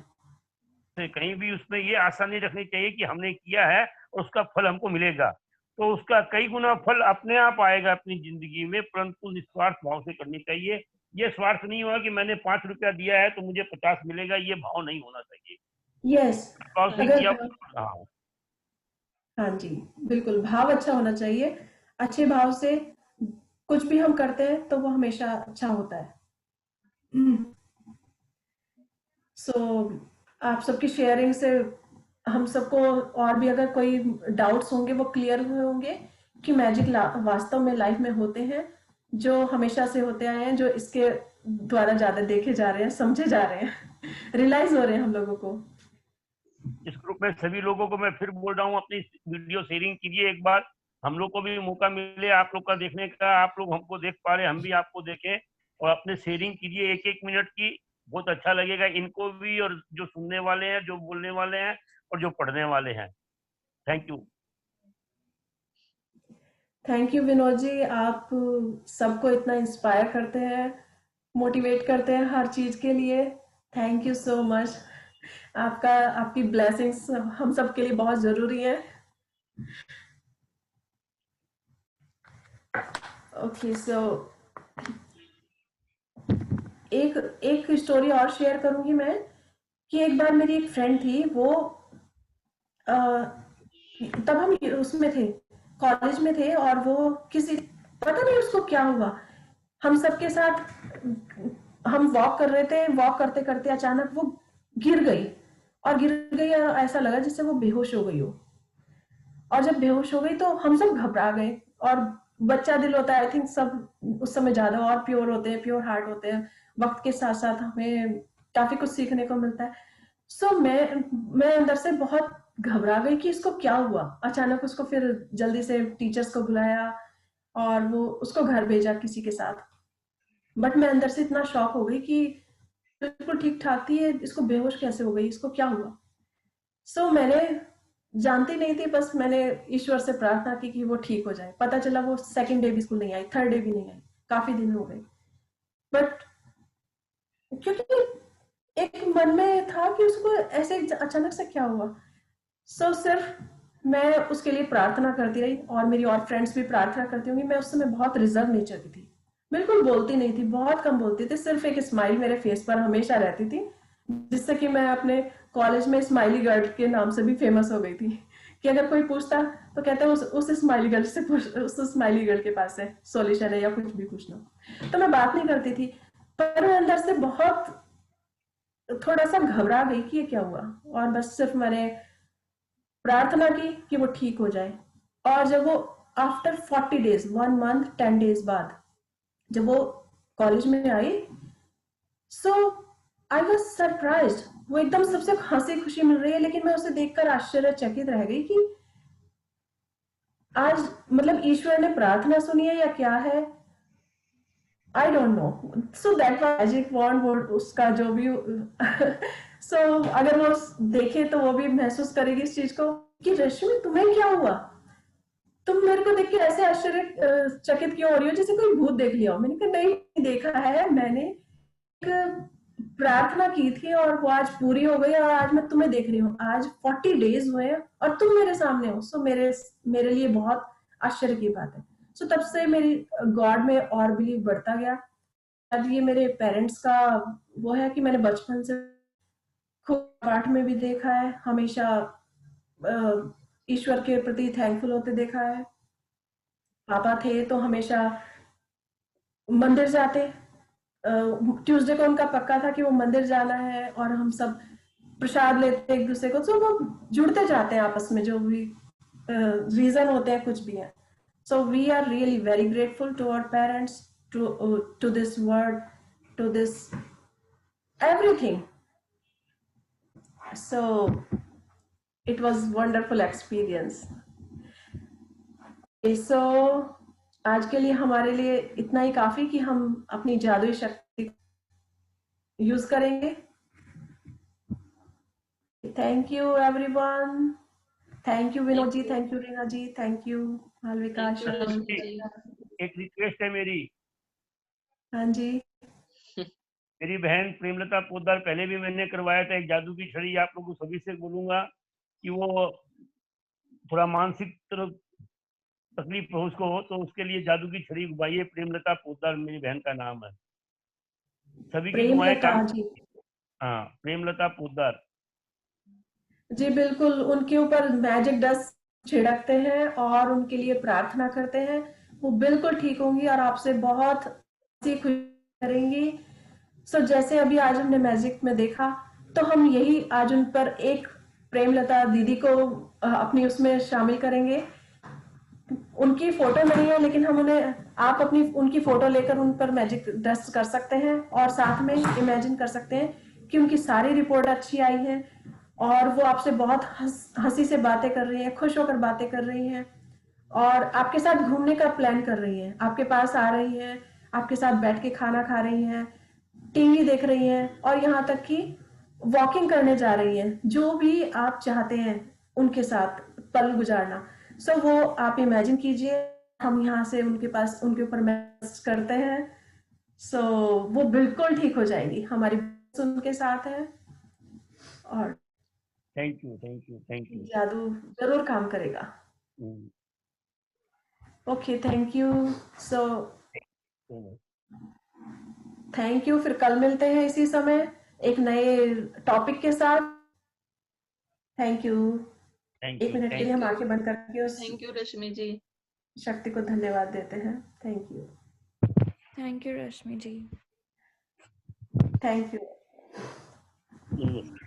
S3: कहीं भी उसमें ये आशा नहीं रखनी चाहिए कि हमने किया है और उसका फल हमको मिलेगा, तो उसका कई गुना फल अपने आप आएगा अपनी जिंदगी में, परंतु निस्वार्थ भाव से करनी चाहिए। ये स्वार्थ नहीं हुआ कि मैंने 5 रुपया दिया है तो मुझे 50 मिलेगा, ये भाव नहीं होना चाहिए।
S1: यस, हाँ जी, बिल्कुल, भाव अच्छा होना चाहिए। अच्छे भाव से कुछ भी हम करते हैं तो वो हमेशा अच्छा होता है। सो आप सबकी शेयरिंग से हम सबको और भी अगर कोई डाउट्स होंगे वो क्लियर हुए होंगे कि मैजिक वास्तव में लाइफ में होते हैं, जो हमेशा से होते आए हैं, जो इसके द्वारा ज्यादा देखे जा रहे हैं, समझे जा रहे हैं, रियलाइज हो रहे हैं हम लोगों को।
S3: इस ग्रुप में सभी लोगों को मैं फिर बोल रहा हूँ, अपनी वीडियो शेयरिंग कीजिए, एक बार हम लोग को भी मौका मिले आप लोग का देखने का, आप लोग हमको देख पा रहे, हम भी आपको देखें, और अपने शेयरिंग कीजिए 1-1 मिनट की, बहुत अच्छा लगेगा इनको भी, और जो सुनने वाले हैं, जो बोलने वाले हैं, और जो पढ़ने वाले हैं। Thank you.
S1: Thank you Vinod ji, आप सबको इतना इंस्पायर करते हैं, मोटिवेट करते हैं हर चीज के लिए। Thank you so much. आपकी ब्लेसिंग्स हम सब के लिए बहुत जरूरी है। ओके, सो एक स्टोरी और शेयर करूंगी मैं कि एक बार मेरी एक फ्रेंड थी, वो तब हम उसमें थे, कॉलेज में थे, और वो किसी, पता नहीं उसको क्या हुआ, हम सबके साथ हम वॉक कर रहे थे, वॉक करते करते अचानक वो गिर गई, और ऐसा लगा जैसे वो बेहोश हो गई हो। और जब बेहोश हो गई तो हम सब घबरा गए। और बच्चा दिल होता है, आई थिंक सब उस समय ज्यादा और प्योर होते हैं, प्योर हार्ट होते हैं। वक्त के साथ साथ हमें काफी कुछ सीखने को मिलता है। सो मैं अंदर से बहुत घबरा गई कि इसको क्या हुआ। अचानक उसको फिर जल्दी से टीचर्स को बुलाया और वो उसको घर भेजा किसी के साथ। बट मैं अंदर से इतना शॉक हो गई कि बिल्कुल ठीक ठाक थी, ये इसको बेहोश कैसे हो गई, इसको क्या हुआ। सो मैंने जानती नहीं थी, बस मैंने ईश्वर से प्रार्थना की कि वो ठीक हो जाए। पता चला वो सेकंड डे भी स्कूल नहीं आई, थर्ड डे भी नहीं आई, काफी दिन हो गए। बट क्योंकि एक मन में था कि उसको ऐसे अचानक से क्या हुआ। सिर्फ मैं उसके लिए प्रार्थना करती रही और मेरी और फ्रेंड्स भी प्रार्थना करती होंगी। मैं उस समय बहुत रिजर्व नेचर की थी, बिल्कुल बोलती नहीं थी, बहुत कम बोलती थी। सिर्फ एक स्माइल मेरे फेस पर हमेशा रहती थी, जिससे कि मैं अपने कॉलेज में स्माइली गर्ल के नाम से भी फेमस हो गई थी। कि अगर कोई पूछता तो कहते उस स्माइली गर्ल से पूछ, उस स्माइली गर्ल के पास है सॉल्यूशन है या कुछ भी पूछना। तो मैं बात नहीं करती थी, पर मैं अंदर से बहुत थोड़ा सा घबरा गई कि ये क्या हुआ। और बस सिर्फ मैंने प्रार्थना की कि वो ठीक हो जाए। और जब वो आफ्टर 40 डेज, 1 मंथ 10 डेज बाद जब वो कॉलेज में आई, सो आई वॉज सरप्राइज। वो एकदम सबसे हंसी खुशी मिल रही है, लेकिन मैं उसे देखकर आश्चर्यचकित रह गई कि आज मतलब ईश्वर ने प्रार्थना सुनी है या क्या है, I don't know. So that magic wand, वो उसका जो भी सो अगर वो देखे तो वो भी महसूस करेगी इस चीज को कि रश्मि तुम्हें क्या हुआ, तुम मेरे को देख के ऐसे आश्चर्यचकित क्यों हो रही हो, जैसे कोई भूत देख लिया हो। मैंने कहा नहीं देखा है, मैंने एक प्रार्थना की थी और वो आज पूरी हो गई और आज मैं तुम्हें देख रही हूँ। आज 40 डेज हुए हैं और तुम मेरे सामने हो। सो मेरे लिए बहुत आश्चर्य की बात है। सो तब से मेरी गॉड में और बिलीव बढ़ता गया। अब ये मेरे पेरेंट्स का वो है कि मैंने बचपन से खूब पाठ में भी देखा है, हमेशा ईश्वर के प्रति थैंकफुल होते देखा है। पापा थे तो हमेशा मंदिर जाते, ट्यूसडे को उनका पक्का था कि वो मंदिर जाना है और हम सब प्रसाद लेते एक दूसरे को। तो वो जुड़ते जाते हैं आपस में, जो भी रीजन होते हैं कुछ भी है। So we are really very grateful to our parents, to this word, to this everything. So it was wonderful experience. So आज के लिए हमारे लिए इतना ही काफी कि हम अपनी जादुई शक्ति यूज करेंगे। Thank you everyone, thank you Vinod ji, thank you Reena ji, thank you Malvika,
S2: Thank you,
S1: Shravan.
S2: Rashmi ji.
S3: एक रिक्वेस्ट है मेरी।
S1: हाँ जी।
S3: मेरी बहन प्रेमलता पोद्दार, पहले भी मैंने करवाया था एक जादू की छड़ी। आप लोगों सभी से बोलूंगा कि वो थोड़ा मानसिक तकलीफ हो उसको, तो उसके लिए जादू की छड़ी घुमाइए। प्रेमलता पोद्दार मेरी बहन का नाम है। सभी की दुआएं
S1: प्रेमलता
S3: काम।
S1: जी,
S3: हाँ, प्रेमलता पोद्दार।
S1: जी बिल्कुल, उनके ऊपर मैजिक डस्ट छिड़कते हैं और उनके लिए प्रार्थना करते हैं। वो बिल्कुल ठीक होंगी और आपसे बहुत सी खुशी करेंगी। सो जैसे अभी आज हमने मैजिक में देखा, तो हम यही आज उन पर एक प्रेमलता दीदी को अपनी उसमें शामिल करेंगे। उनकी फोटो नहीं है, लेकिन हम उन्हें, आप अपनी उनकी फोटो लेकर उन पर मैजिक डस्ट कर सकते हैं और साथ में इमेजिन कर सकते हैं कि उनकी सारी रिपोर्ट अच्छी आई है और वो आपसे बहुत हंसी से बातें कर रही हैं, खुश होकर बातें कर रही हैं और आपके साथ घूमने का प्लान कर रही हैं। आपके पास आ रही हैं, आपके साथ बैठ के खाना खा रही हैं, टीवी देख रही हैं और यहाँ तक कि वॉकिंग करने जा रही हैं। जो भी आप चाहते हैं उनके साथ पल गुजारना, सो वो आप इमेजिन कीजिए। हम यहाँ से उनके पास, उनके ऊपर मैसेज करते हैं। सो वो बिल्कुल ठीक हो जाएंगी, हमारी उनके साथ है और
S3: thank you, thank you, thank you.
S1: जादू जरूर काम करेगा। Okay, thank you. So thank you, फिर कल मिलते हैं इसी समय एक नए टॉपिक के साथ। Thank you.
S3: थैंक
S1: एक
S3: यू,
S1: मिनट के लिए
S3: थैंक
S1: हम
S3: यू।
S1: आंखें बंद करके उस
S2: Thank you, Rashmi ji.
S1: शक्ति को धन्यवाद देते हैं। Thank you,
S4: thank you Rashmi ji.
S1: Thank you.
S3: नमस्कार।